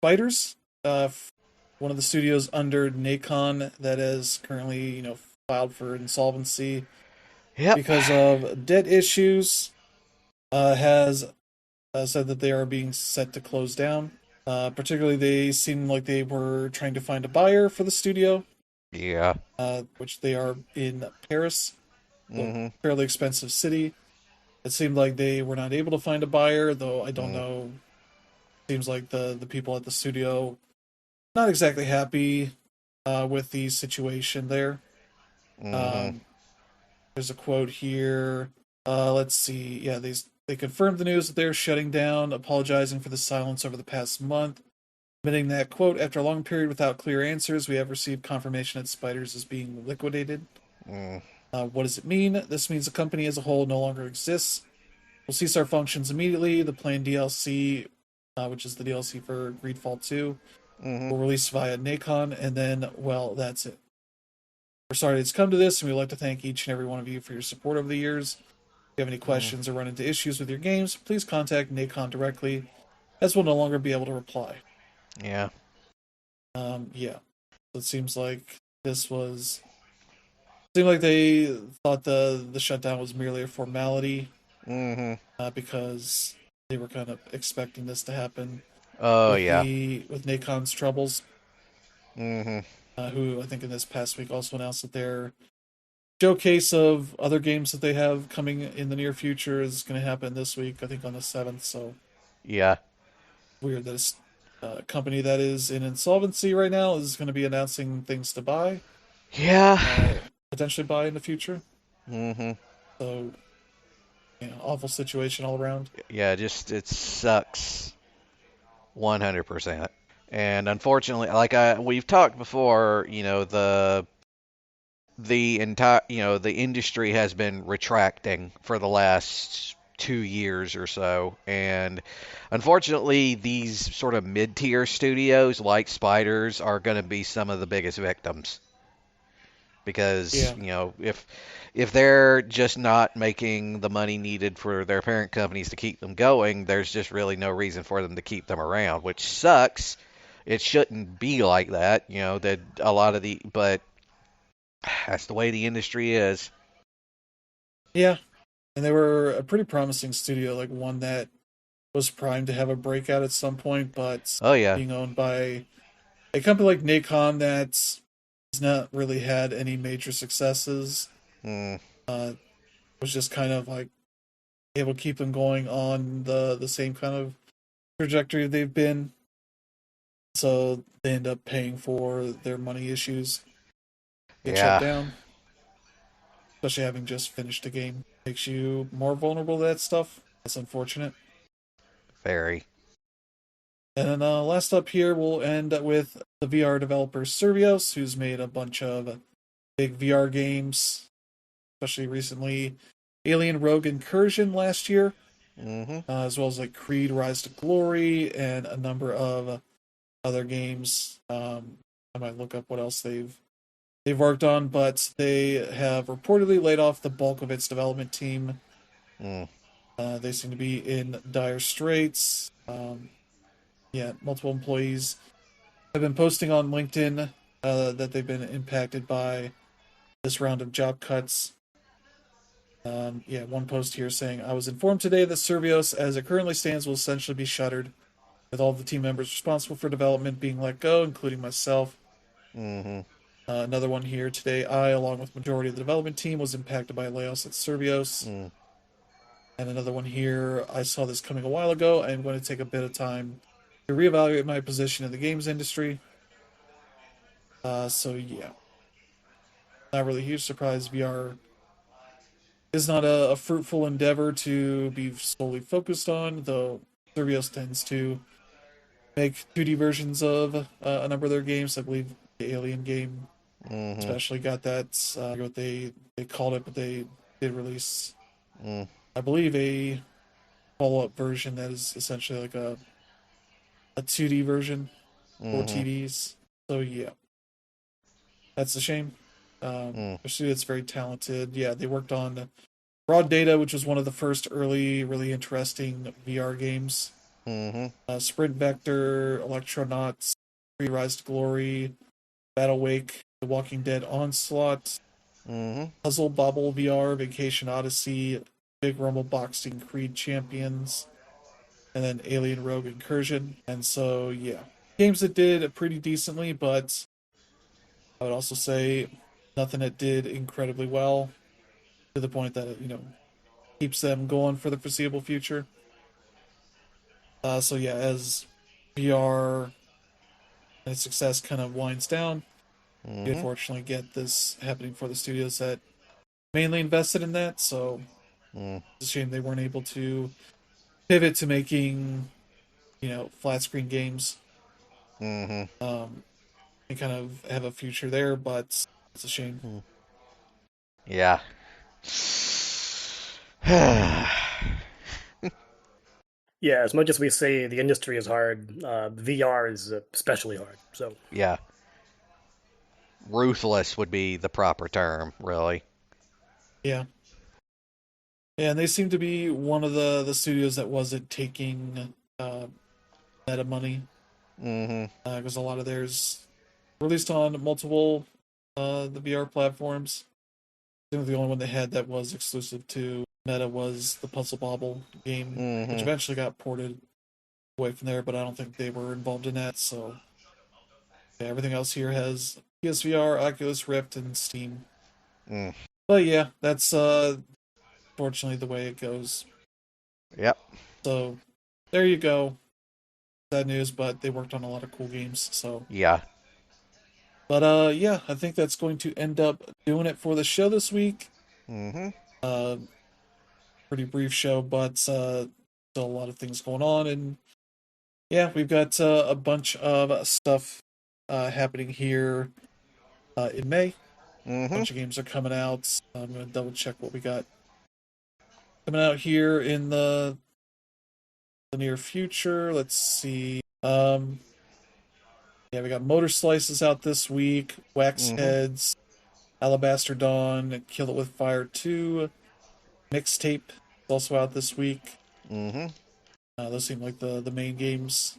Fighters, one of the studios under Nacon that is currently, filed for insolvency Yep. because of debt issues, has said that they are being set to close down. Particularly, they seem like they were trying to find a buyer for the studio, Yeah. which they are in Paris. Mm-hmm. fairly expensive city. It seemed like they were not able to find a buyer, though I don't Mm. know. Seems like the people at the studio not exactly happy with the situation there. Mm-hmm. Um, there's a quote here. Let's see. Yeah, they confirmed the news that they're shutting down, apologizing for the silence over the past month, admitting that quote after a long period without clear answers, we have received confirmation that Spiders is being liquidated. Mm. What does it mean? This means the company as a whole no longer exists. We'll cease our functions immediately. The planned DLC, which is the DLC for Greedfall 2, Mm-hmm. will release via Nacon, and then, well, that's it. We're sorry it's come to this, and we'd like to thank each and every one of you for your support over the years. If you have any Mm. questions or run into issues with your games, please contact Nacon directly, as we'll no longer be able to reply. Yeah. Yeah. So it seems like this was. Seemed like they thought the shutdown was merely a formality, Mm-hmm. because they were kind of expecting this to happen Oh with yeah. with Nacon's troubles, Mm-hmm. who I think in this past week also announced that their showcase of other games that they have coming in the near future is going to happen this week. I think on the 7th. So Yeah. weird that a company that is in insolvency right now is going to be announcing things to buy, Yeah. uh, potentially buy in the future. Mm-hmm. So awful situation all around. Yeah. Just it sucks 100%. And unfortunately, like we've talked before, the entire the industry has been retracting for the last 2 years or so, and unfortunately these sort of mid-tier studios like Spiders are going to be some of the biggest victims because Yeah, if they're just not making the money needed for their parent companies to keep them going, there's just really no reason for them to keep them around, which sucks. It shouldn't be like that, that a lot of but that's the way the industry is. yeah, and they were a pretty promising studio, like one that was primed to have a breakout at some point, but Oh yeah. being owned by a company like Nacon that's has not really had any major successes, Mm, uh, was just kind of like able to keep them going on the same kind of trajectory they've been. So they end up paying for their money issues, get shut yeah, down, especially having just finished a game. Makes you more vulnerable to that stuff. That's unfortunate. very. And then last up here, we'll end with the VR developer Servios, who's made a bunch of big VR games, especially recently Alien Rogue Incursion last year, Mm-hmm. as well as like Creed Rise to Glory and a number of other games. I might look up what else they've worked on, but they have reportedly laid off the bulk of its development team. Mm, They seem to be in dire straits. Yeah, multiple employees have been posting on LinkedIn that they've been impacted by this round of job cuts. Yeah, one post here saying, I was informed today that Servios, as it currently stands, will essentially be shuttered, with all the team members responsible for development being let go, including myself. mm-hmm. Another one here today, I, along with majority of the development team, was impacted by layoffs at Servios. Mm, And another one here, I saw this coming a while ago. I'm going to take a bit of time to reevaluate my position in the games industry. So yeah, not really a huge surprise. VR is not a fruitful endeavor to be solely focused on, though Servios tends to make 2D versions of a number of their games. I believe the Alien game mm-hmm. especially got that. I forget what they called it, but they did release, Mm, I believe, a follow-up version that is essentially like a 2D version for mm-hmm. TVs. So yeah, that's a shame. Mm, A studio that's very talented. Yeah, they worked on Raw Data, which was one of the first early, really interesting VR games. mm-hmm. Sprint Vector, Electronauts, Free Rise to Glory, Battle Wake, The Walking Dead Onslaught, Mm-hmm. Puzzle Bobble VR, Vacation Odyssey, Big Rumble Boxing Creed Champions, and then Alien Rogue Incursion. And so, yeah, games that did pretty decently, but I would also say nothing that did incredibly well. to the point that keeps them going for the foreseeable future. So yeah, as VR and its success kind of winds down, we Mm-hmm. unfortunately get this happening for the studios that mainly invested in that. So Mm. it's a shame they weren't able to pivot to making flat screen games, Mm-hmm. um, and kind of have a future there. But it's a shame. Mm. Yeah. Yeah, as much as we say the industry is hard, VR is especially hard. So Yeah. Ruthless would be the proper term, really. Yeah, yeah, and they seem to be one of the studios that wasn't taking meta money Mm-hmm. because a lot of theirs released on multiple the VR platforms. I think the only one they had that was exclusive to Meta was the Puzzle Bobble game, which Mm-hmm. eventually got ported away from there, but I don't think they were involved in that. So yeah, everything else here has PSVR, Oculus Rift, and Steam. Mm. But yeah, that's fortunately the way it goes. Yep. So there you go. Sad news, but they worked on a lot of cool games. So, Yeah. but yeah, I think that's going to end up doing it for the show this week. Mm-hmm. Uh, Pretty brief show, but still a lot of things going on, and yeah, we've got a bunch of stuff happening here in May. A Mm-hmm. bunch of games are coming out. I'm gonna double check what we got coming out here in the near future. Let's see. Yeah, we got Motor Slices out this week. Wax Mm-hmm. Heads, Alabaster Dawn, Kill It with Fire 2, Mixtape is also out this week. Mm-hmm. Those seem like the main games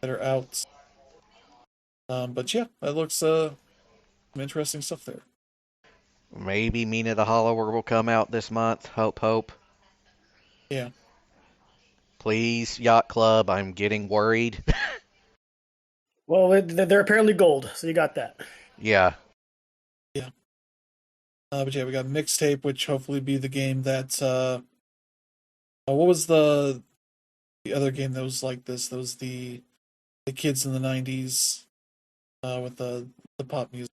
that are out. But yeah, that looks some interesting stuff there. Maybe Mina the Hollower will come out this month. Hope, hope. Yeah, Please, Yacht Club. I'm getting worried. well, they're apparently gold, so you got that. Yeah. yeah. But yeah, we got Mixtape, which hopefully be the game that what was the other game that was like this? That was the kids in the '90s with the pop music.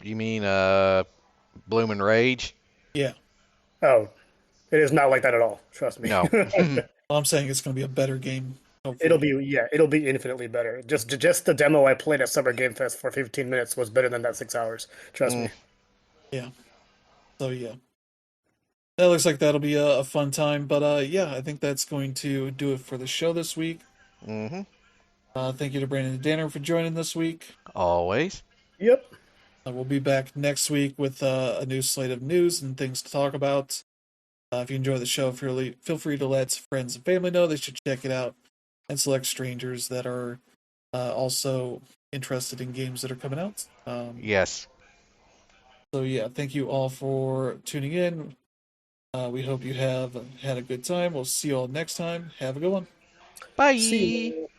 You mean Bloomin' Rage? Yeah, Oh, it is not like that at all. Trust me. No. well, I'm saying it's going to be a better game. It'll Hopefully, be yeah, it'll be infinitely better. Just the demo I played at Summer Game Fest for 15 minutes was better than that 6 hours. Trust Mm. me. yeah. So yeah, that looks like that'll be a fun time. But yeah, I think that's going to do it for the show this week. Mm-hmm. Thank you to Brandon and Danner for joining this week. Always. Yep. We'll be back next week with a new slate of news and things to talk about. If you enjoy the show, feel free to let friends and family know they should check it out, and select strangers that are also interested in games that are coming out. Yes. So yeah, thank you all for tuning in. We hope you have had a good time. We'll see you all next time. Have a good one. See Bye. you.